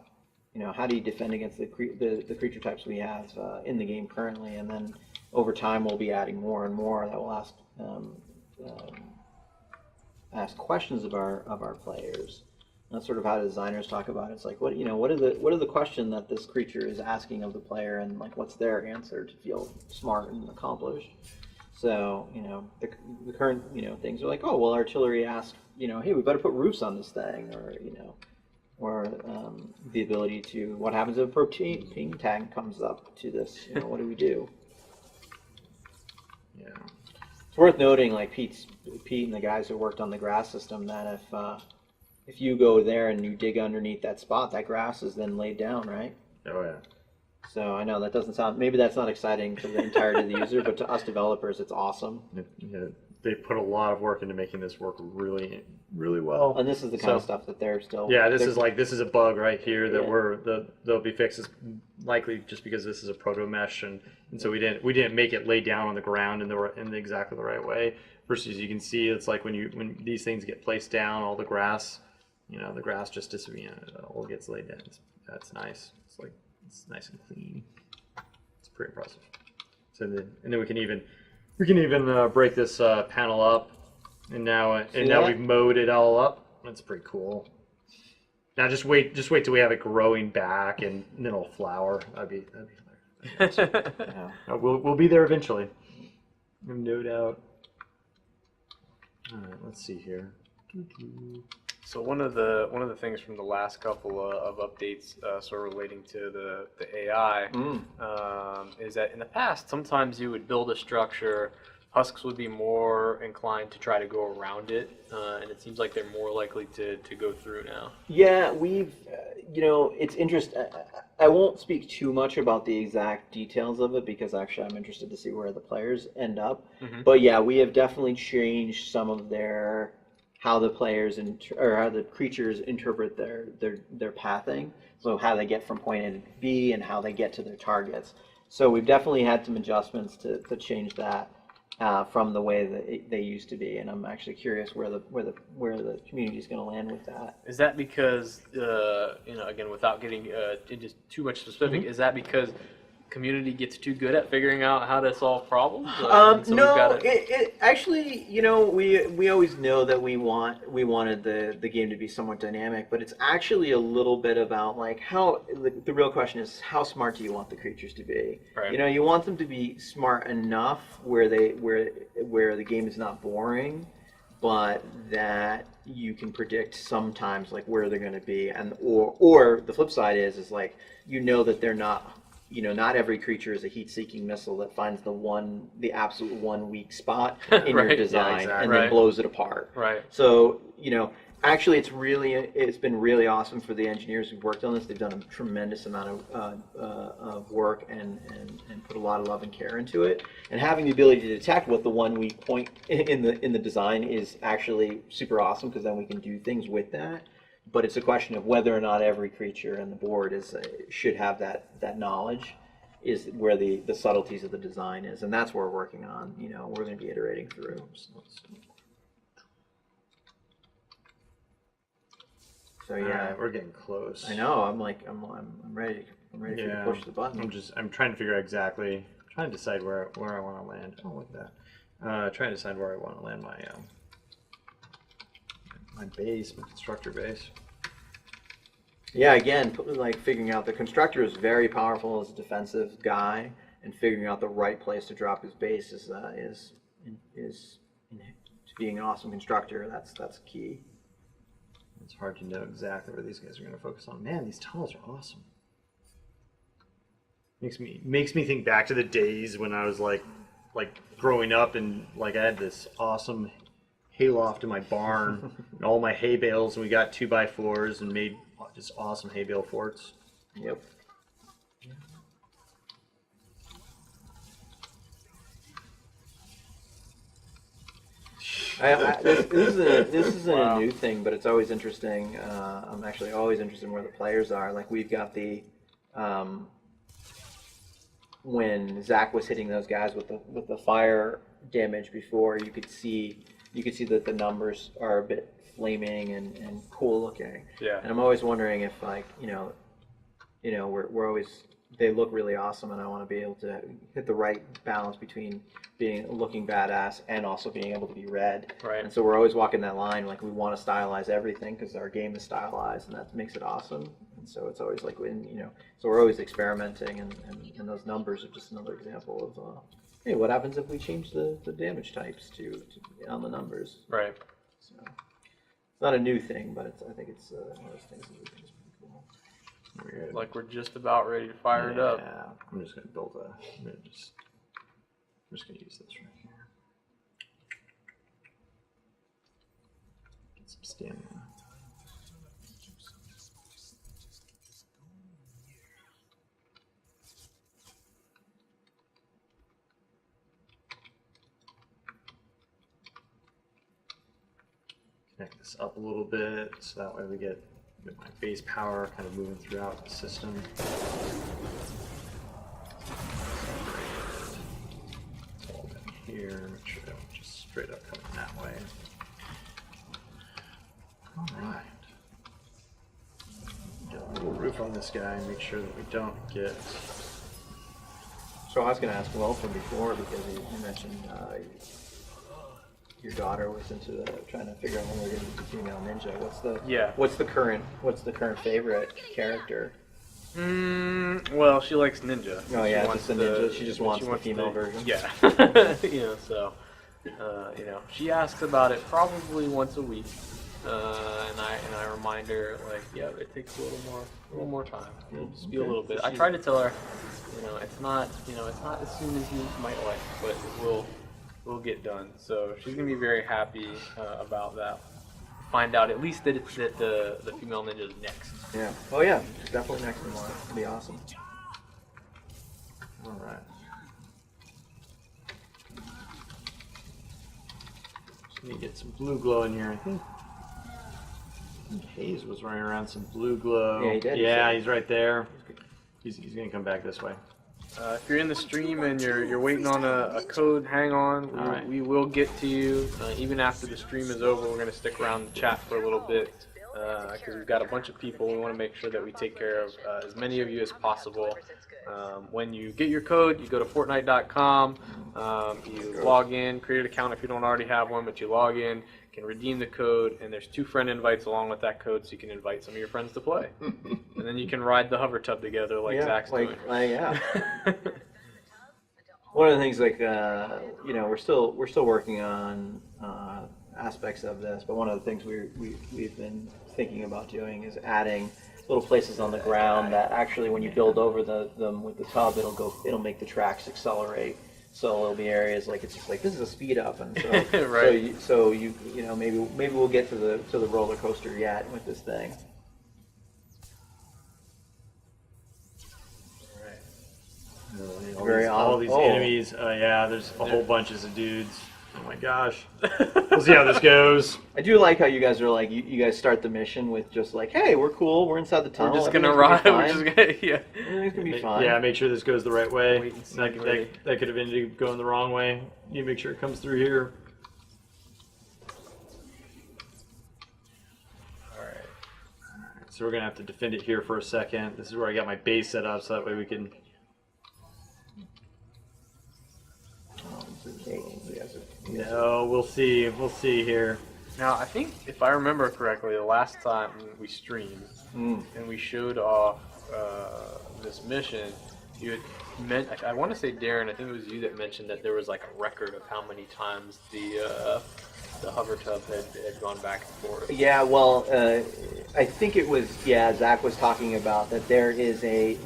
do you defend against the creature types we have in the game currently, and then over time we'll be adding more and more that will ask questions of our players. That's sort of how designers talk about it. It's like, what are the question that this creature is asking of the player, and like what's their answer to feel smart and accomplished. So the current things are like, oh well, artillery asks hey, we better put roofs on this thing, or the ability to, what happens if a propane tank comes up to this, what do we do? Yeah. It's worth noting, like Pete and the guys who worked on the grass system, that if you go there and you dig underneath that spot, that grass is then laid down, right? Oh yeah. So I know that doesn't sound, maybe that's not exciting to the entirety of the user, but to us developers, it's awesome. They put a lot of work into making this work really, really well. And this is the kind of stuff that they're still. Yeah, this is a bug right here that there'll be fixes, likely just because this is a proto mesh, and so we didn't make it lay down on the ground in exactly the right way. Versus you can see it's like when these things get placed down, all the grass, the grass just disappears, it all gets laid down. That's nice. It's nice and clean. It's pretty impressive. So then we can even break this panel up, and now we've mowed it all up. That's pretty cool. Now just wait till we have it growing back, and then it'll flower. That'd be hilarious. Yeah. We'll be there eventually, no doubt. All right, let's see here. So one of the things from the last couple of updates, sort of relating to the AI, is that in the past sometimes you would build a structure, husks would be more inclined to try to go around it, and it seems like they're more likely to go through now. Yeah, we've it's interesting. I won't speak too much about the exact details of it because actually I'm interested to see where the players end up. But yeah, we have definitely changed some of how the players or how the creatures interpret their pathing, so how they get from point A to B and how they get to their targets. So we've definitely had some adjustments to change that from the way that they used to be, and I'm actually curious where the community is going to land with that. Is that because again, without getting into too much specific, is that because community gets too good at figuring out how to solve problems? No, it actually, we always know that we wanted the game to be somewhat dynamic, but it's actually a little bit about like how the real question is, how smart do you want the creatures to be? Right. You want them to be smart enough where the game is not boring, but that you can predict sometimes like where they're going to be, and or the flip side is like that they're not. Not every creature is a heat-seeking missile that finds the absolute one weak spot in your design and then blows it apart. Right. So, actually it's been really awesome for the engineers who've worked on this. They've done a tremendous amount of work and put a lot of love and care into it. And having the ability to detect what the one weak point in the design is actually super awesome, because then we can do things with that. But it's a question of whether or not every creature on the board should have that knowledge, is where the subtleties of the design is, and that's what we're working on. We're going to be iterating through. So yeah, we're getting close. I know. I'm ready. I'm ready to push the button. I'm trying to figure out exactly. Trying to decide where I want to land. Oh, look at that. Trying to decide where I want to land my base, my constructor base. Yeah, again, like figuring out the constructor is very powerful as a defensive guy, and figuring out the right place to drop his base is being an awesome constructor. That's key. It's hard to know exactly where these guys are going to focus on. Man, these tunnels are awesome. Makes me think back to the days when I was like growing up, and like I had this awesome hayloft in my barn and all my hay bales, and we got 2x4s and made just awesome hay bale forts. Yep. This isn't a new thing, but it's always interesting. I'm actually always interested in where the players are. Like we've got when Zach was hitting those guys with the fire damage before, you could see that the numbers are a bit flaming and cool looking. Yeah. And I'm always wondering if we're always they look really awesome, and I want to be able to hit the right balance between looking badass and also being able to be read. Right. And so we're always walking that line. Like, we want to stylize everything because our game is stylized, and that makes it awesome. And so it's always like so we're always experimenting, and those numbers are just another example of hey, what happens if we change the damage types to on the numbers? Right. So it's not a new thing, but I think it's one of those things that we think is pretty cool. Weird. Like we're just about ready to fire it up. Yeah, I'm just gonna build I'm just gonna use this right here. Get some stamina. Connect this up a little bit so that way we get my base power kind of moving throughout the system. Hold in here, make sure they don't just straight up coming that way. Alright. Get a little roof on this guy and make sure that we don't get... So I was going to ask Will from before, because you mentioned your daughter was into trying to figure out when we're going to be the female ninja. What's the current favorite character? Well, she likes ninja. Oh yeah, just the ninja. She just wants the female version. Yeah. So she asks about it probably once a week, and I remind her, like, yeah, it takes a little more time. Just be a little bit. I try to tell her, it's not as soon as you might like, but it will get done. So she's gonna be very happy about that. Find out at least that the female ninja is next. Yeah. Oh yeah, definitely next in line. It'll be awesome. All right. Just need to get some blue glow in here. I think Hayes was running around some blue glow. Yeah, he did. Yeah, he's right there. He's gonna come back this way. If you're in the stream and you're waiting on a code, hang on. We will get to you. Even after the stream is over, we're going to stick around the chat for a little bit because we've got a bunch of people. We want to make sure that we take care of as many of you as possible. When you get your code, you go to FORTNITE.com, you log in, create an account if you don't already have one, but you log in, can redeem the code, and there's 2 friend invites along with that code, so you can invite some of your friends to play. And then you can ride the hover tub together like Zach's doing. Yeah. One of the things, like, we're still working on aspects of this, but one of the things we've been thinking about doing is adding little places on the ground that actually, when you build over them with the tub, it'll make the tracks accelerate. So there'll be areas like it's just like this is a speed up, and so right. so you maybe we'll get to the roller coaster yet with this thing. All these enemies. Yeah, there's a whole bunches of dudes. Oh my gosh. We'll see how this goes. I do like how you guys are like, you guys start the mission with just like, hey, we're cool, we're inside the tunnel. We're just gonna ride. It's gonna be fine. Yeah, make sure this goes the right way. Wait and see, that could have ended up going the wrong way. You make sure it comes through here. Alright. So we're gonna have to defend it here for a second. This is where I got my base set up so that way we can... No, we'll see. We'll see here. Now, I think if I remember correctly, the last time we streamed and we showed off this mission, you had I want to say, Darren, I think it was you that mentioned that there was like a record of how many times the hover tub had gone back and forth. Yeah, well, I think it was, Zach was talking about that there is a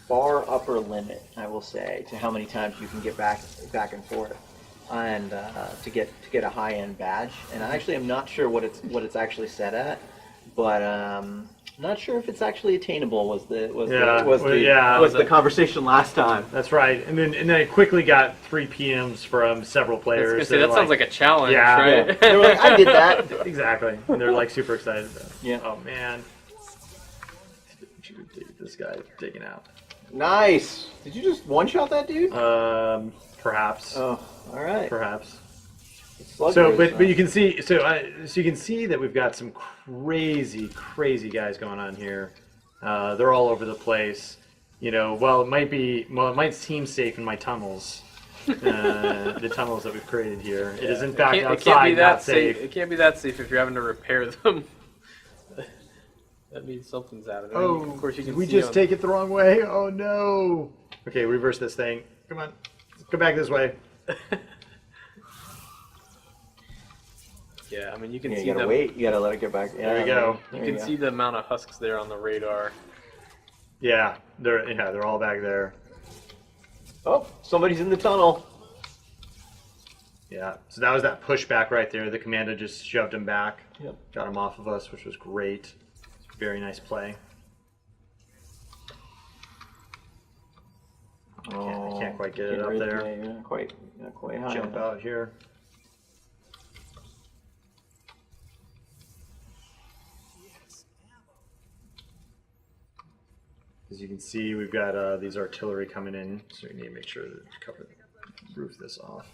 far upper limit, I will say, to how many times you can get back and forth, and to get a high-end badge. And I actually am not sure what it's actually set at, but not sure if it's actually attainable. Was the conversation last time? That's right. And then it quickly got 3 PMs from several players. I was gonna say, that sounds like a challenge, yeah, right? Yeah. They were like, I did that. Exactly. And they're like super excited about it. Yeah. Oh man. This guy taken out. Nice. Did you just one-shot that dude? Perhaps. Oh, all right. Perhaps. So, but you can see, so you can see that we've got some crazy guys going on here. They're all over the place. You know, it might seem safe in my tunnels, the tunnels that we've created here. It is in fact outside, it can't be that not safe. It can't be that safe if you're having to repair them. That means something's happening. Oh, of course you can did we see just take it the wrong way? Oh no! Okay, reverse this thing. Come on, go back this way. Yeah, I mean you can Yeah, see you gotta wait. You gotta let it get back. Yeah, There we go. You can see the amount of husks there on the radar. Yeah, they're all back there. Oh, somebody's in the tunnel. Yeah, so that was that pushback right there. The commando just shoved him back. Yep. Got him off of us, which was great. Very nice play. I can't quite get it up there. Yeah, you're not quite high Jump enough. out here. As you can see, we've got these artillery coming in, so we need to make sure to roof this off.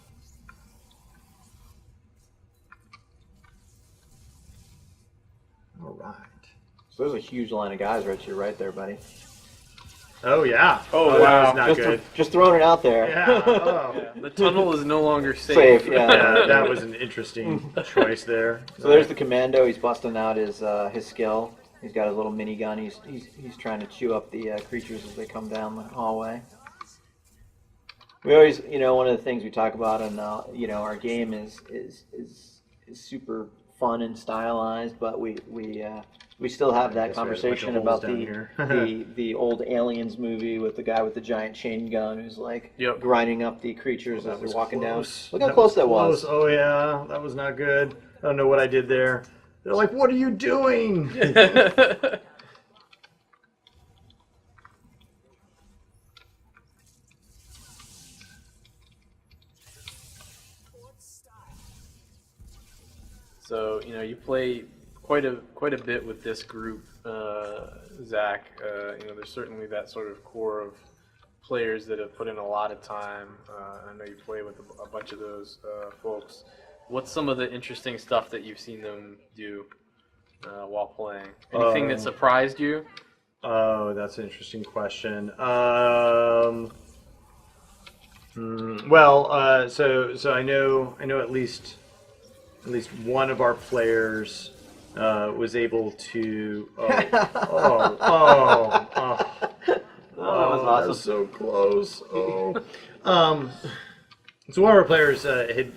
All right. So there's a huge line of guys right to your right there, buddy. Oh yeah. Oh, that wow. was not good. Just throwing it out there. Yeah. Oh. Yeah, the tunnel is no longer safe. Safe, yeah. Yeah, that was an interesting choice there. So there's the commando. He's busting out his skill. He's got his little minigun. He's trying to chew up the creatures as they come down the hallway. We always, one of the things we talk about in, our game is super fun and stylized, but we still have that conversation about the old Aliens movie with the guy with the giant chain gun who's like grinding up the creatures as they're walking down. Look how close that was. Oh yeah, that was not good. I don't know what I did there. They're like, "What are you doing?" So you play quite a bit with this group, Zach. There's certainly that sort of core of players that have put in a lot of time. I know you play with a bunch of those folks. What's some of the interesting stuff that you've seen them do while playing? Anything that surprised you? Oh, that's an interesting question. So I know at least one of our players was able to. That was awesome. That was so close. So one of our players had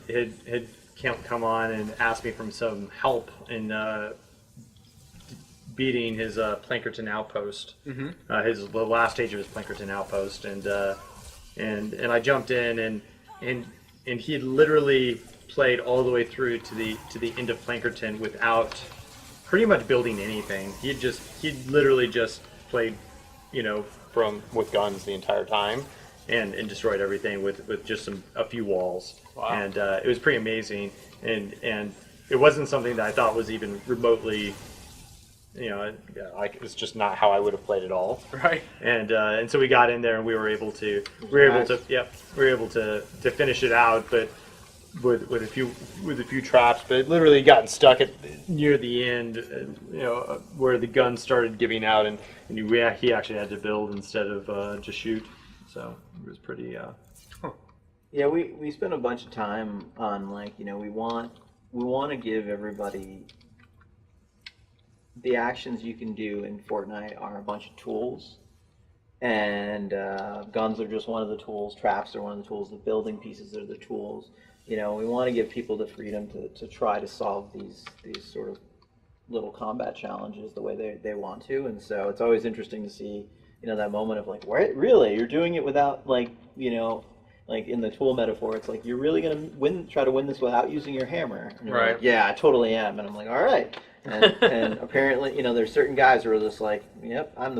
come on and asked me for some help in beating his Plankerton outpost, the last stage of his Plankerton outpost, and I jumped in and he had literally played all the way through to the end of Plankerton without pretty much building anything. He'd literally just played, with guns the entire time, and destroyed everything with just a few walls. Wow. And it was pretty amazing. And it wasn't something that I thought was even remotely, it's just not how I would have played at all. Right. And so we got in there and we were able to finish it out, but with a few traps, but literally gotten stuck near the end, where the gun started giving out, and he actually had to build instead of just shoot. So it was pretty. Yeah, we spent a bunch of time on we want to give everybody the actions you can do in Fortnite are a bunch of tools, and guns are just one of the tools. Traps are one of the tools. The building pieces are the tools. We want to give people the freedom to try to solve these sort of little combat challenges the way they want to, and so it's always interesting to see that moment of like, what, really, you're doing it without like in the tool metaphor, it's like you're really gonna try to win this without using your hammer. And you're Right. like, yeah, I totally am, and I'm like, all right. And apparently, there's certain guys who are just like, yep, I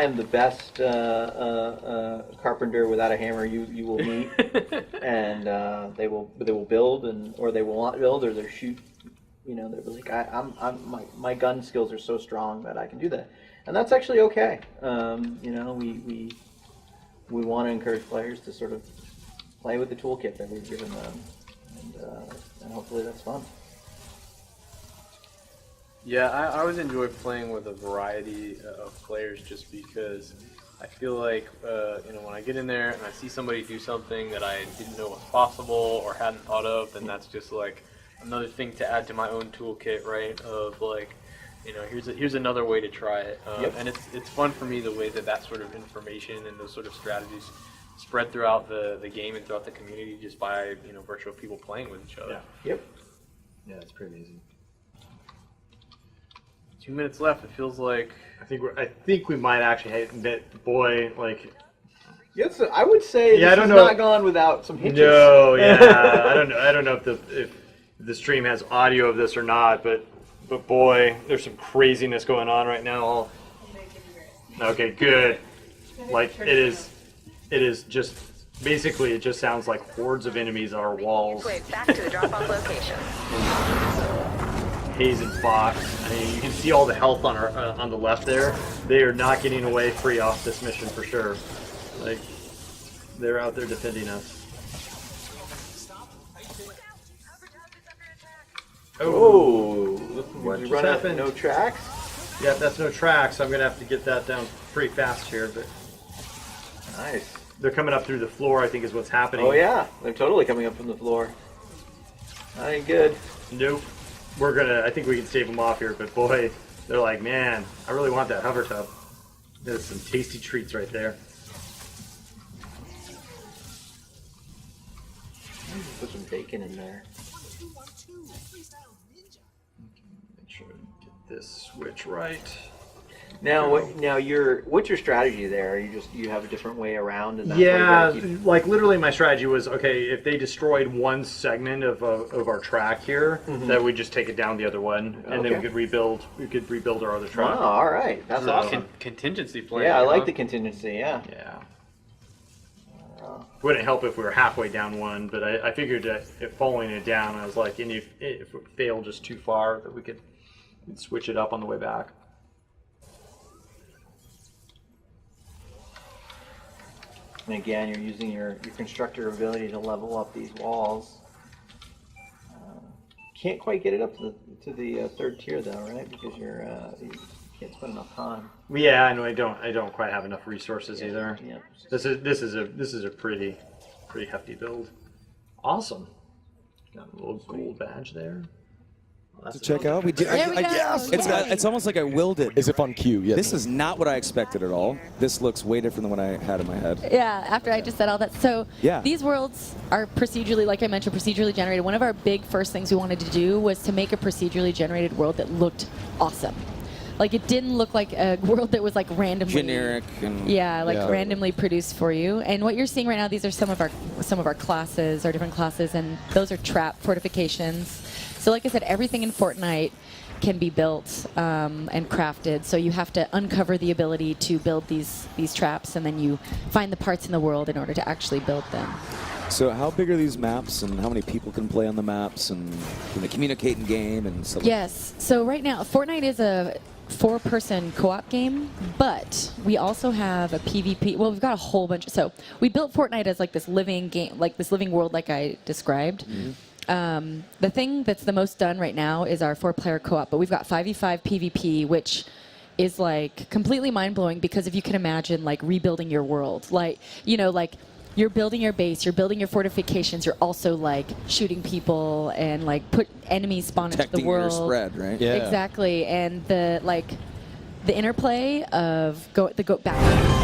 am the best carpenter without a hammer you will meet, and they will build or they will not build, or they shoot. They're like, my gun skills are so strong that I can do that, and that's actually okay. We want to encourage players to sort of play with the toolkit that we've given them, and hopefully that's fun. Yeah, I always enjoy playing with a variety of players just because I feel like, when I get in there and I see somebody do something that I didn't know was possible or hadn't thought of, then that's just like another thing to add to my own toolkit, right? Of like, here's another way to try it. And it's fun for me the way that sort of information and those sort of strategies spread throughout the game and throughout the community just by, virtual people playing with each other. Yeah. Yep. Yeah, it's pretty amazing. 2 minutes left. It feels like I think we might actually hit that boy like. Yes, I would say yeah, this has not gone without some hitches. No, yeah, I don't know if the stream has audio of this or not, but boy, there's some craziness going on right now. Okay, good. Like it is just basically it just sounds like hordes of enemies on our walls. Back to the drop-off location. Haze and Fox. I mean, you can see all the health on our on the left there. They are not getting away free off this mission for sure. Like they're out there defending us. Oh, what did you just run out happened? no tracks? Yeah, that's no tracks. I'm gonna have to get that down pretty fast here, but Nice. they're coming up through the floor. I think is what's happening. Oh yeah, they're totally coming up from the floor. That ain't good. Nope. I think we can stave them off here, but boy, they're like, man, I really want that hover tub. There's some tasty treats right there. Put some bacon in there. Make sure to get this switch right. Now, what's your strategy there? You have a different way around, and that's Yeah, why you gotta keep... like literally my strategy was, okay, if they destroyed one segment of our track here, that we just take it down the other one, and then we could rebuild our other track. Oh, all right, that's awesome. contingency plan. Yeah, I like the contingency. Yeah. Yeah. Wouldn't help if we were halfway down one, but I figured that if following it down, I was like, and if it failed just too far, that we could switch it up on the way back. And again, you're using your constructor ability to level up these walls. Can't quite get it up to the third tier though, right? Because you can't spend enough time. Yeah, I know I don't quite have enough resources either. Yeah. This is a pretty hefty build. Awesome. Got a little gold badge there. To check out. We did. Yes. It's almost like I willed it. As if on cue. Yes. This is not what I expected at all. This looks way different than what I had in my head. Yeah, after I just said all that. So Yeah. these worlds are procedurally, like I mentioned, procedurally generated. One of our big first things we wanted to do was to make a procedurally generated world that looked awesome. Like it didn't look like a world that was like randomly Generic and randomly produced for you. And what you're seeing right now, these are some of our classes, our different classes, and those are trap fortifications. So like I said, everything in FORTNITE can be built and crafted. So you have to uncover the ability to build these traps, and then you find the parts in the world in order to actually build them. So how big are these maps, and how many people can play on the maps, and can they communicate in game and stuff? Yes. So right now, FORTNITE is a 4-person co-op game, but we also have a PvP. Well, we've got a whole bunch. So we built FORTNITE as like this living game, like this living world, like I described. Mm-hmm. The thing that's the most done right now is our 4-player co-op, but we've got 5v5 PvP, which is like completely mind-blowing because if you can imagine like rebuilding your world, like, you know, like you're building your base, you're building your fortifications, you're also like shooting people and like put enemies spawn into the world. Protecting your spread, right? Yeah. Exactly, and the interplay of go back.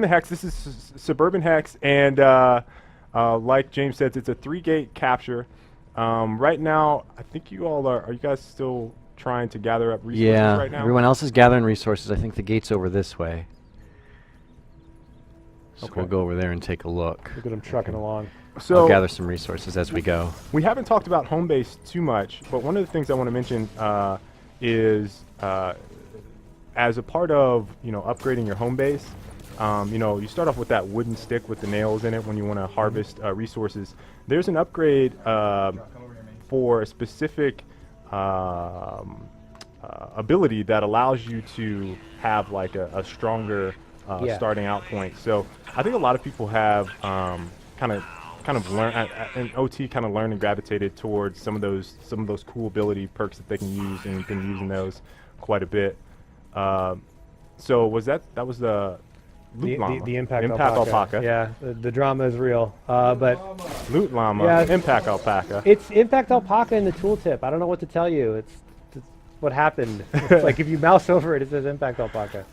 in the hex. This is suburban hex, and like James says, it's a 3-gate capture. Right now, I think you all are you guys still trying to gather up resources right now? Everyone else is gathering resources. I think the gate's over this way. So we'll go over there and take a look. Look at them trucking along. So I'll gather some resources as we go. We haven't talked about home base too much, but one of the things I want to mention is as a part of upgrading your home base, you start off with that wooden stick with the nails in it when you want to harvest resources. There's an upgrade for a specific ability that allows you to have like a stronger starting out point. So I think a lot of people have kind of learned and OT kind of learned and gravitated towards some of those cool ability perks that they can use, and been using those quite a bit. So was that was the Loot Llama. The impact alpaca. Yeah, the drama is real. But Loot Llama, yeah, impact alpaca. It's impact alpaca in the tooltip. I don't know what to tell you. It's what happened. It's like if you mouse over it, it says impact alpaca.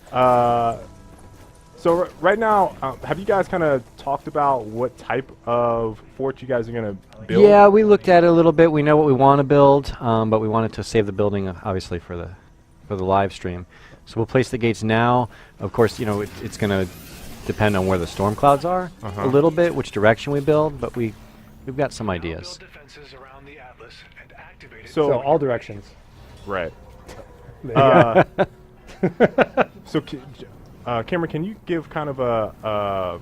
So right now, have you guys kind of talked about what type of fort you guys are going to build? Yeah, we looked at it a little bit. We know what we want to build, but we wanted to save the building, obviously, for the live stream. So we'll place the gates now. Of course, it's going to depend on where the storm clouds are a little bit, which direction we build, but we've got some ideas. So all directions. Right. So Cameron, can you give kind of a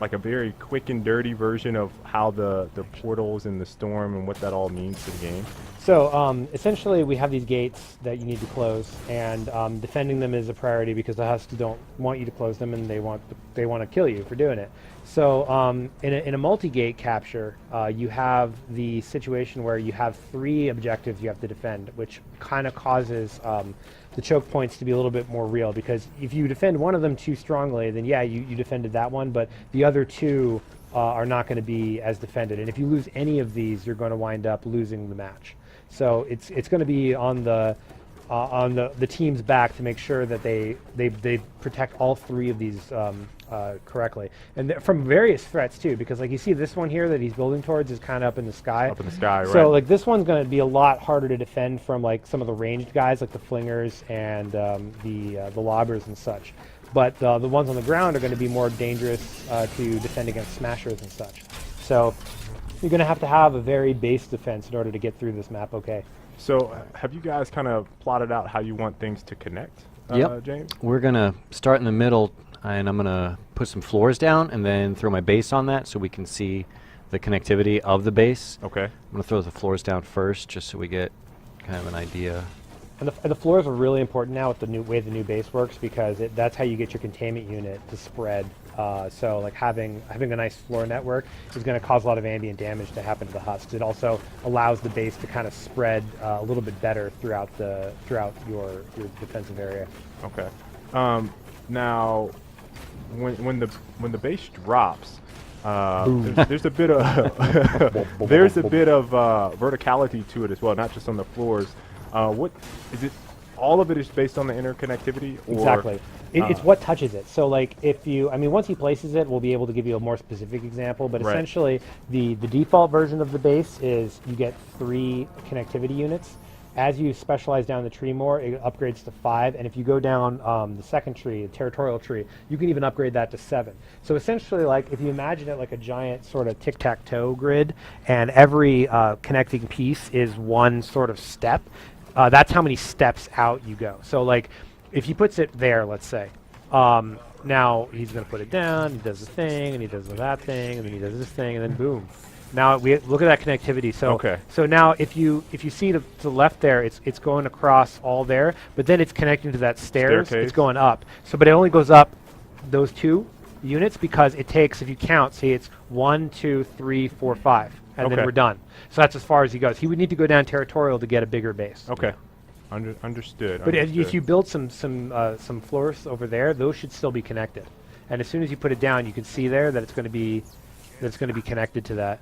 very quick and dirty version of how the portals and the storm and what that all means to the game? So essentially, we have these gates that you need to close, and defending them is a priority because the Husks don't want you to close them, and they want to kill you for doing it. So in a multi-gate capture, you have the situation where you have 3 objectives you have to defend, which kind of causes the choke points to be a little bit more real, because if you defend one of them too strongly, then yeah, you defended that one, but the other 2 are not going to be as defended. And if you lose any of these, you're going to wind up losing the match. So it's going to be on the team's back to make sure that they protect all 3 of these correctly, and from various threats too, because like you see this one here that he's building towards is kind of up in the sky. Up in the sky, right. So like this one's going to be a lot harder to defend from like some of the ranged guys like the flingers and the lobbers and such. But the ones on the ground are going to be more dangerous to defend against smashers and such. So you're going to have a very base defense in order to get through this map. Okay. So have you guys kind of plotted out how you want things to connect? Yep. James? We're going to start in the middle, and I'm going to put some floors down and then throw my base on that so we can see the connectivity of the base. Okay. I'm going to throw the floors down first just so we get kind of an idea. And the floors are really important now with the way the new base works, because that's how you get your containment unit to spread. So like having a nice floor network is going to cause a lot of ambient damage to happen to the Husks. It also allows the base to kind of spread a little bit better throughout your defensive area. Okay. Now, when the base drops, there's a bit of verticality to it as well, not just on the floors. What is it? All of it is based on the interconnectivity? Or, exactly. It's what touches it. So like once he places it, we'll be able to give you a more specific example, but essentially the default version of the base is you get 3 connectivity units. As you specialize down the tree more, it upgrades to 5, and if you go down the second tree, the territorial tree, you can even upgrade that to 7. So essentially, like if you imagine it like a giant sort of tic-tac-toe grid, and every connecting piece is one sort of step, that's how many steps out you go. So like if he puts it there, let's say, now he's going to put it down, he does the thing, and he does that thing, and then he does this thing, and then boom. Now we look at that connectivity. So so now if you see to the left there, it's going across all there, but then it's connecting to that staircase. It's going up. So but it only goes up those 2 units because it takes, if you count, see it's 1, 2, 3, 4, 5, and then we're done. So that's as far as he goes. He would need to go down territorial to get a bigger base. Okay. Understood. But if you build some floors over there, those should still be connected. And as soon as you put it down, you can see there that it's going to be connected to that.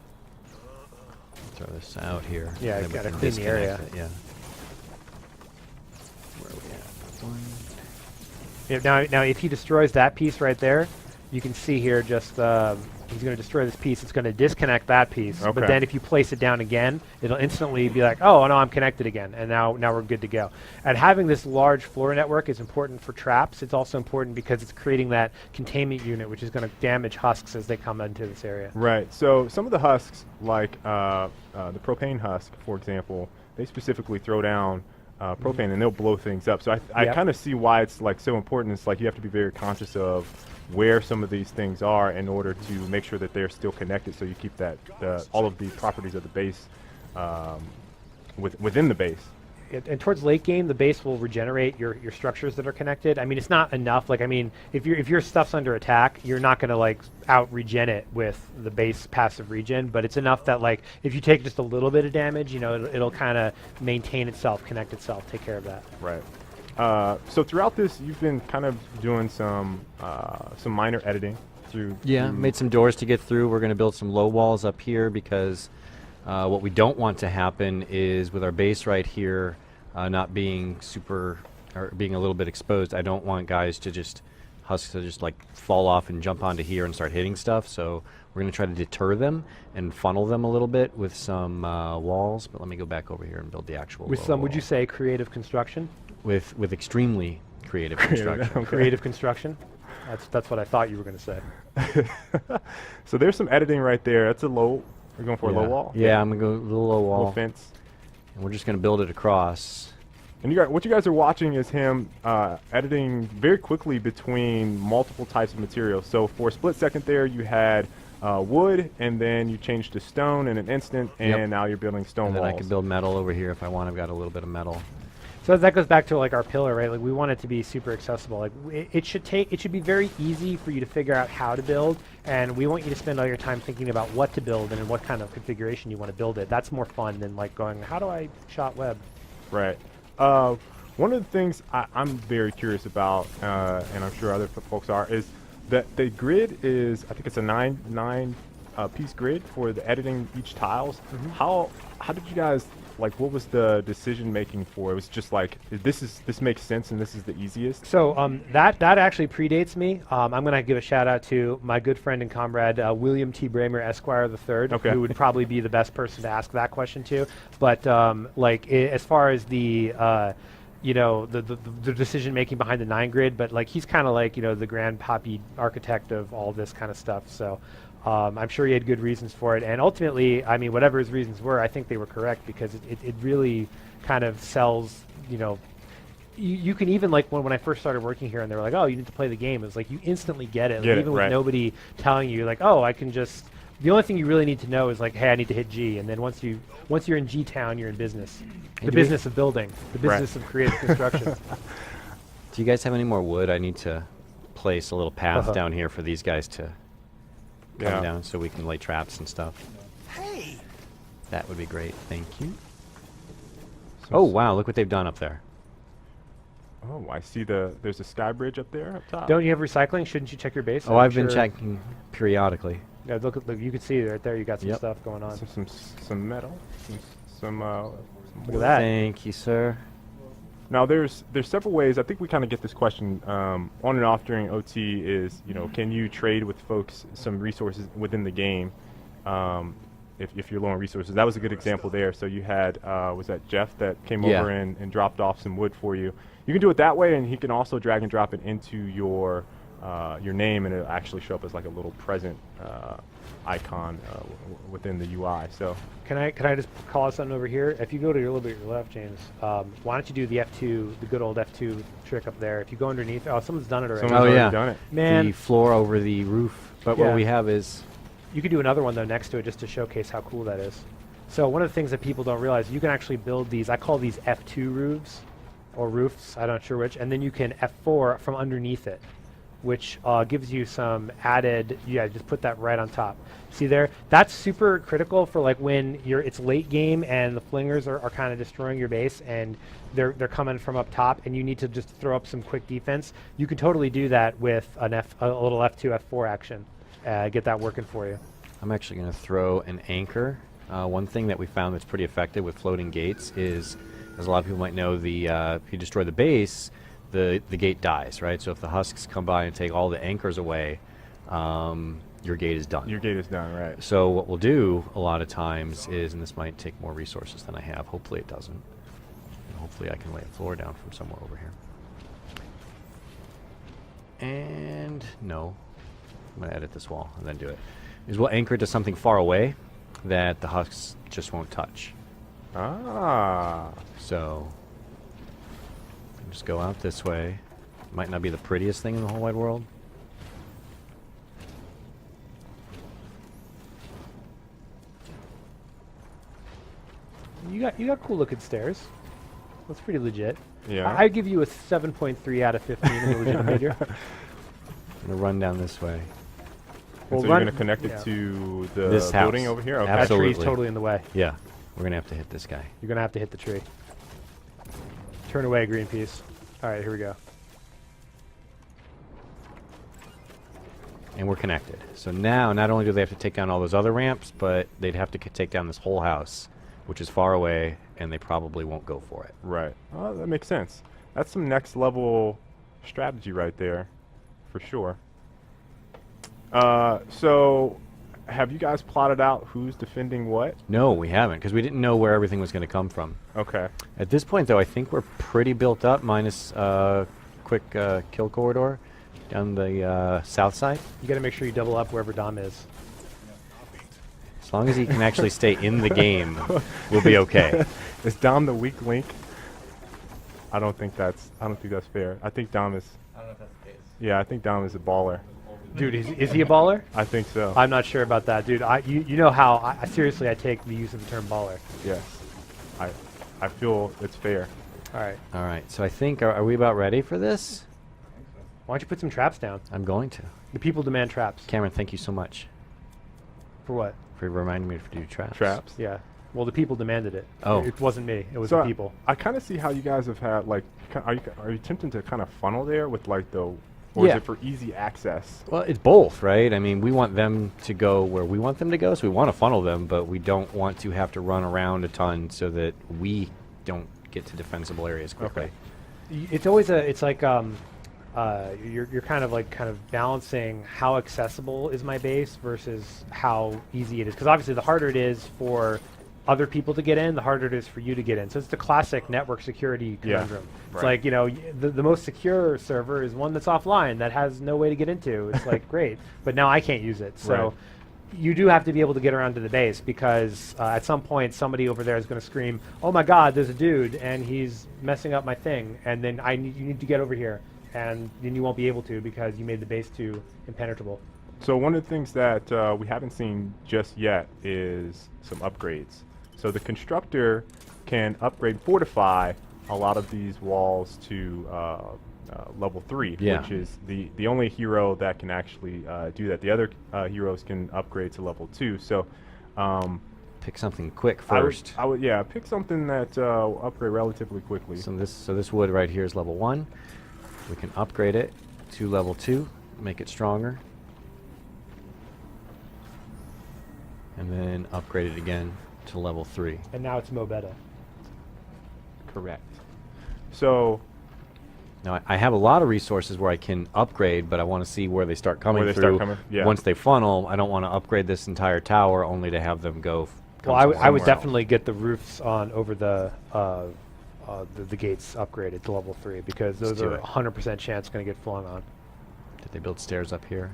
Throw this out here. Yeah, I've got to clean the area. Yeah. Where are we at? 1, Now, if he destroys that piece right there, you can see here just he's going to destroy this piece. It's going to disconnect that piece. Okay. But then if you place it down again, it'll instantly be like, oh, no, I'm connected again. And now we're good to go. And having this large floor network is important for traps. It's also important because it's creating that containment unit, which is going to damage husks as they come into this area. Right. So some of the husks, like the propane husk, for example, they specifically throw down propane and they'll blow things up. So I kind of see why it's like so important. It's like you have to be very conscious of where some of these things are in order to make sure that they're still connected, so you keep that all of the properties of the base within the base. And towards late game, the base will regenerate your structures that are connected. I mean, it's not enough. Like, I mean, if your stuff's under attack, you're not going to like out regen it with the base passive regen. But it's enough that like if you take just a little bit of damage, you know, it'll kind of maintain itself, connect itself, take care of that. Right. So throughout this, you've been kind of doing some minor editing through. Yeah, made some doors to get through. We're going to build some low walls up here because what we don't want to happen is with our base right here not being super or being a little bit exposed. I don't want guys to just husks to just like fall off and jump onto here and start hitting stuff. So we're going to try to deter them and funnel them a little bit with some walls. But let me go back over here and build the actual. With some, would you say, creative construction? With extremely creative construction. Okay. Creative construction. That's what I thought you were going to say. So there's some editing right there. That's a low. We're going for a low wall. Yeah, I'm gonna go a little low wall. Little fence. And we're just gonna build it across. And what you guys are watching is him editing very quickly between multiple types of materials. So for a split second there, you had wood, and then you changed to stone in an instant, and now you're building stone and walls. then I can build metal over here if I want. I've got a little bit of metal. So that goes back to like our pillar, right? Like we want it to be super accessible. Like it should be very easy for you to figure out how to build, and we want you to spend all your time thinking about what to build and in what kind of configuration you want to build it. That's more fun than like going, how do I shot web? Right. One of the things I'm very curious about, and I'm sure other folks are, is that the grid is, I think it's a nine piece grid for the editing each tiles. How did you guys, like, what was the decision making for? It was just like, this makes sense and this is the easiest? So that actually predates me. I'm going to give a shout out to my good friend and comrade, William T. Bramer, Esquire III, who would probably be the best person to ask that question to. But as far as the decision making behind the 9 grid, but like he's kind of like, the grand papi architect of all this kind of stuff. So I'm sure he had good reasons for it, and ultimately, I mean, whatever his reasons were, I think they were correct, because it really kind of sells, you can even, like, when I first started working here and they were like, oh, you need to play the game, it was like you instantly get it, even with nobody telling you, like, oh, I can just, the only thing you really need to know is like, hey, I need to hit G, and then once you're in G town, you're in business. The business of building, the business of creative construction. Do you guys have any more wood? I need to place a little path down here for these guys to come down so we can lay traps and stuff. Hey! That would be great. Thank you. Oh, wow. Look what they've done up there. Oh, I see there's a sky bridge up there up top. Don't you have recycling? Shouldn't you check your base? Oh, I've been checking periodically. Yeah, look, you can see right there. You got some stuff going on. Some metal. Some look at that. Thank you, sir. Now there's several ways. I think we kind of get this question on and off during OT. Is can you trade with folks some resources within the game if you're low on resources? That was a good example there. So you had was that Jeff that came over and dropped off some wood for you. You can do it that way, and he can also drag and drop it into your name, and it'll actually show up as like a little present icon within the UI. So can I just call out something over here? If you go to a little bit to your left, James, why don't you do the F2, the good old F2 trick up there? If you go underneath, someone's done it already. Someone's already done it. Man, the floor over the roof. But what we have is, you could do another one though next to it just to showcase how cool that is. So one of the things that people don't realize, you can actually build these. I call these F2 roofs or roofs. I'm not sure which, and then you can F4 from underneath it, which gives you some added, just put that right on top. See there? That's super critical for like when it's late game and the flingers are kind of destroying your base and they're coming from up top and you need to just throw up some quick defense. You can totally do that with a little F2, F4 action. Get that working for you. I'm actually going to throw an anchor. One thing that we found that's pretty effective with floating gates is, as a lot of people might know, if you destroy the base, the gate dies, right? So if the husks come by and take all the anchors away, your gate is done. Your gate is done, right. So what we'll do a lot of times is, and this might take more resources than I have, hopefully it doesn't. And hopefully I can lay a floor down from somewhere over here. And no, I'm gonna edit this wall and then do it. Is we'll anchor it to something far away that the husks just won't touch. Ah. So just go out this way. Might not be the prettiest thing in the whole wide world. You got cool looking stairs. That's pretty legit. Yeah. I give you a 7.3 out of 15 in the legit figure. I'm gonna run down this way. And so you're gonna connect it to the this building house. over here? Okay. Absolutely. That tree's totally in the way. Yeah. We're gonna have to hit this guy. You're gonna have to hit the tree. Turn away, Greenpeace. All right, here we go. And we're connected. So now, not only do they have to take down all those other ramps, but they'd have to take down this whole house, which is far away, and they probably won't go for it. Right. Oh, that makes sense. That's some next level strategy right there, for sure. So, have you guys plotted out who's defending what? No, we haven't, because we didn't know where everything was going to come from. Okay. At this point, though, I think we're pretty built up, minus quick kill corridor down the south side. You got to make sure you double up wherever Dom is. As long as he can actually stay in the game, we'll be okay. Is Dom the weak link? I don't think that's fair. I think Dom is. I don't know if that's the case. Yeah, I think Dom is a baller. Dude, is he a baller? I think so. I'm not sure about that, dude. You know how I seriously I take the use of the term baller. Yes, I feel it's fair. All right. All right. So I think are we about ready for this? Why don't you put some traps down? I'm going to. The people demand traps. Cameron, thank you so much For what? for reminding me to do traps. Traps. Yeah. Well, the people demanded it. Oh. It wasn't me. It was So the people. I kind of see how you guys have had like. Are you attempting to kind of funnel there with like the, or Yeah. is it for easy access? Well, it's both, right? I mean, we want them to go where we want them to go, so we want to funnel them, but we don't want to have to run around a ton so that we don't get to defensible areas quickly. Okay. It's always it's like you're kind of balancing how accessible is my base versus how easy it is, because obviously the harder it is for other people to get in, the harder it is for you to get in. So it's the classic network security conundrum. It's right. like, you know, the most secure server is one that's offline that has no way to get into. It's like, great, but now I can't use it. So Right. you do have to be able to get around to the base, because at some point somebody over there is going to scream, "Oh my God, there's a dude and he's messing up my thing," and then you need to get over here, and then you won't be able to because you made the base too impenetrable. So one of the things that we haven't seen just yet is some upgrades. So the constructor can upgrade, fortify a lot of these walls to level 3, Yeah. which is the only hero that can actually do that. The other heroes can upgrade to level 2. So Pick something quick I first. would yeah, pick something that will upgrade relatively quickly. So this wood right here is level 1. We can upgrade it to level 2, make it stronger, and then upgrade it again to level 3. And now it's Mobetta. Correct. So Now I have a lot of resources where I can upgrade, but I want to see where they start coming Where they through. start coming, yeah. Once they funnel, I don't want to upgrade this entire tower only to have them go. Well, I would definitely get the roofs on over the gates upgraded to level 3, because those do are it. 100% chance going to get flung on. Did they build stairs up here?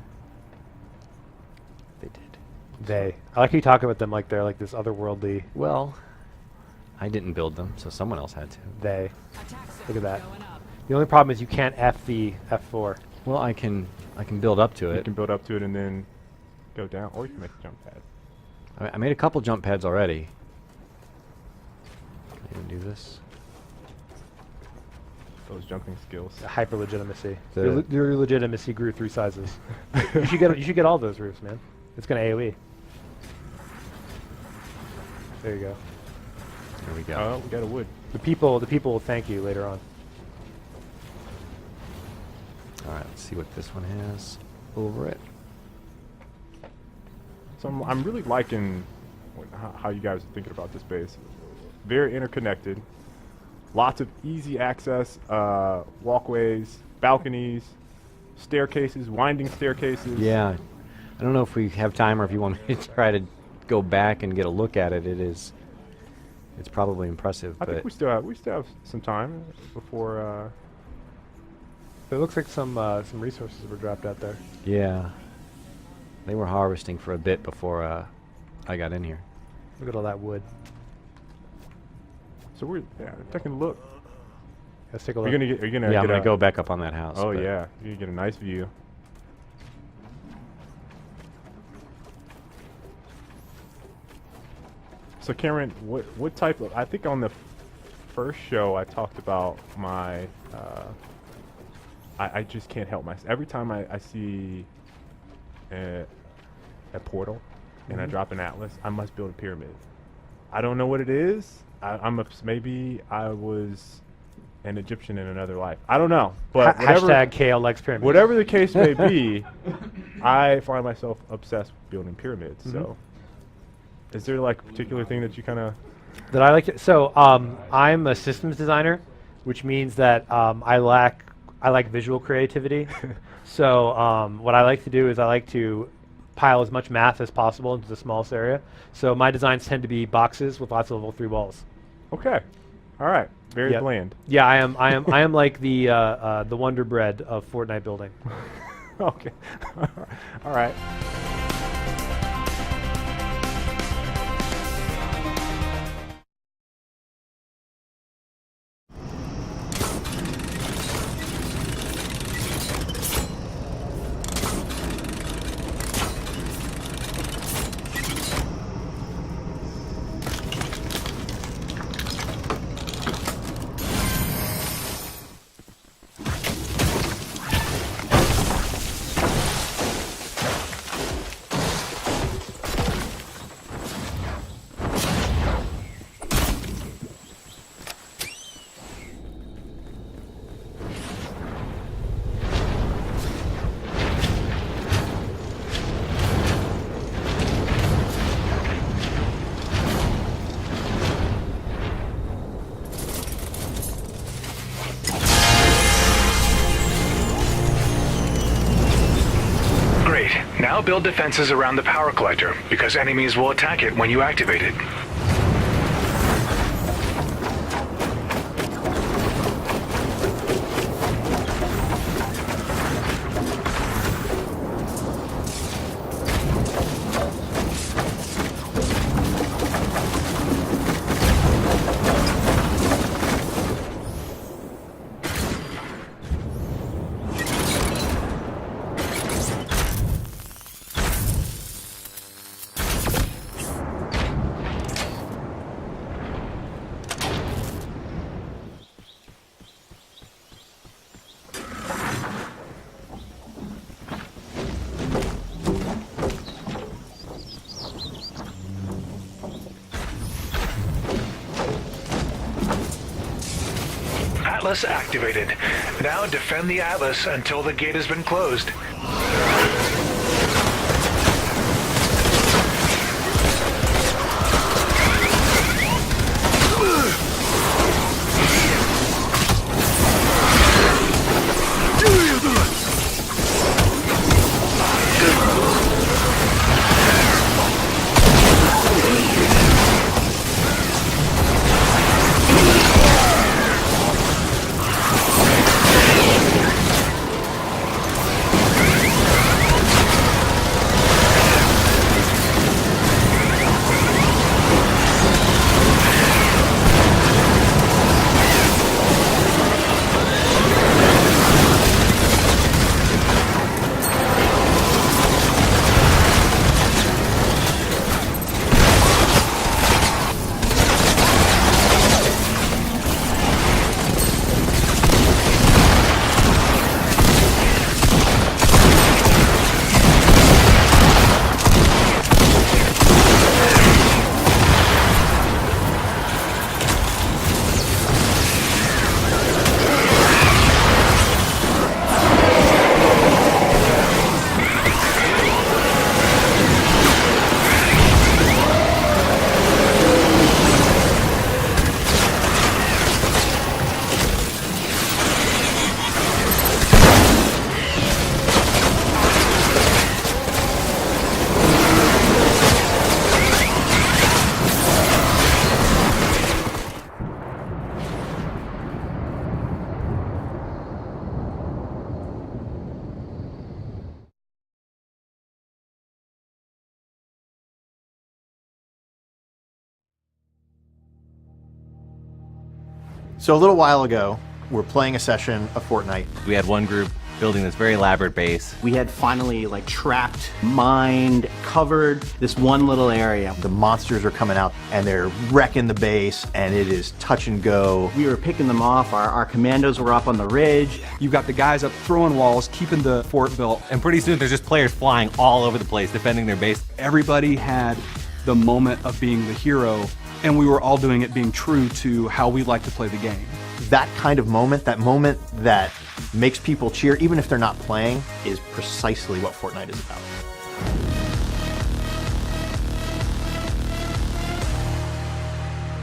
They did. I like how you talk about them like they're like this otherworldly. Well, I didn't build them, so someone else had to. Look at that. The only problem is you can't F the F4. Well, I can build up to you it. can build up to it and then go down, or you can make a jump pad. I made a couple jump pads already. Can I even do this? Those jumping skills. Hyper legitimacy. The- Your legitimacy grew 3 sizes. you should get all those roofs, man. It's gonna AOE. There you go. There we go. Oh, we got a wood. The people will thank you later on. All right, let's see what this one has over it. So I'm really liking how you guys are thinking about this base. Very interconnected. Lots of easy access, walkways, balconies, staircases, winding staircases. Yeah. I don't know if we have time or if you want to try to go back and get a look at it. It's probably impressive. I think we still have some time before. It looks like some resources were dropped out there. Yeah. They were harvesting for a bit before I got in here. Look at all that wood. So we're taking a look. Let's take a look. Are you gonna I'm gonna go back up on that house. Oh yeah, you can get a nice view. So Cameron, what type of? I think on the first show I talked about my. I just can't help myself. Every time I see a portal and I drop an atlas, I must build a pyramid. I don't know what it is. Maybe I was an Egyptian in another life. I don't know. But hashtag KLX pyramid. Whatever the case may be, I find myself obsessed with building pyramids. So, is there like a particular thing that you kind of that I like to? So, I'm a systems designer, which means that I like visual creativity. So, what I like to do is I like to pile as much math as possible into the smallest area. So my designs tend to be boxes with lots of level 3 walls. Okay. All right. Very bland. Yeah, I am like the Wonder Bread of Fortnite building. Okay. All right. Now build defenses around the power collector, because enemies will attack it when you activate it. Atlas activated. Now defend the Atlas until the gate has been closed. So a little while ago, we're playing a session of Fortnite. We had one group building this very elaborate base. We had finally like trapped, mined, covered this one little area. The monsters are coming out and they're wrecking the base, and it is touch and go. We were picking them off. Our commandos were up on the ridge. You've got the guys up throwing walls, keeping the fort built. And pretty soon there's just players flying all over the place defending their base. Everybody had the moment of being the hero, and we were all doing it being true to how we like to play the game. That kind of moment, that moment that makes people cheer even if they're not playing, is precisely what Fortnite is about.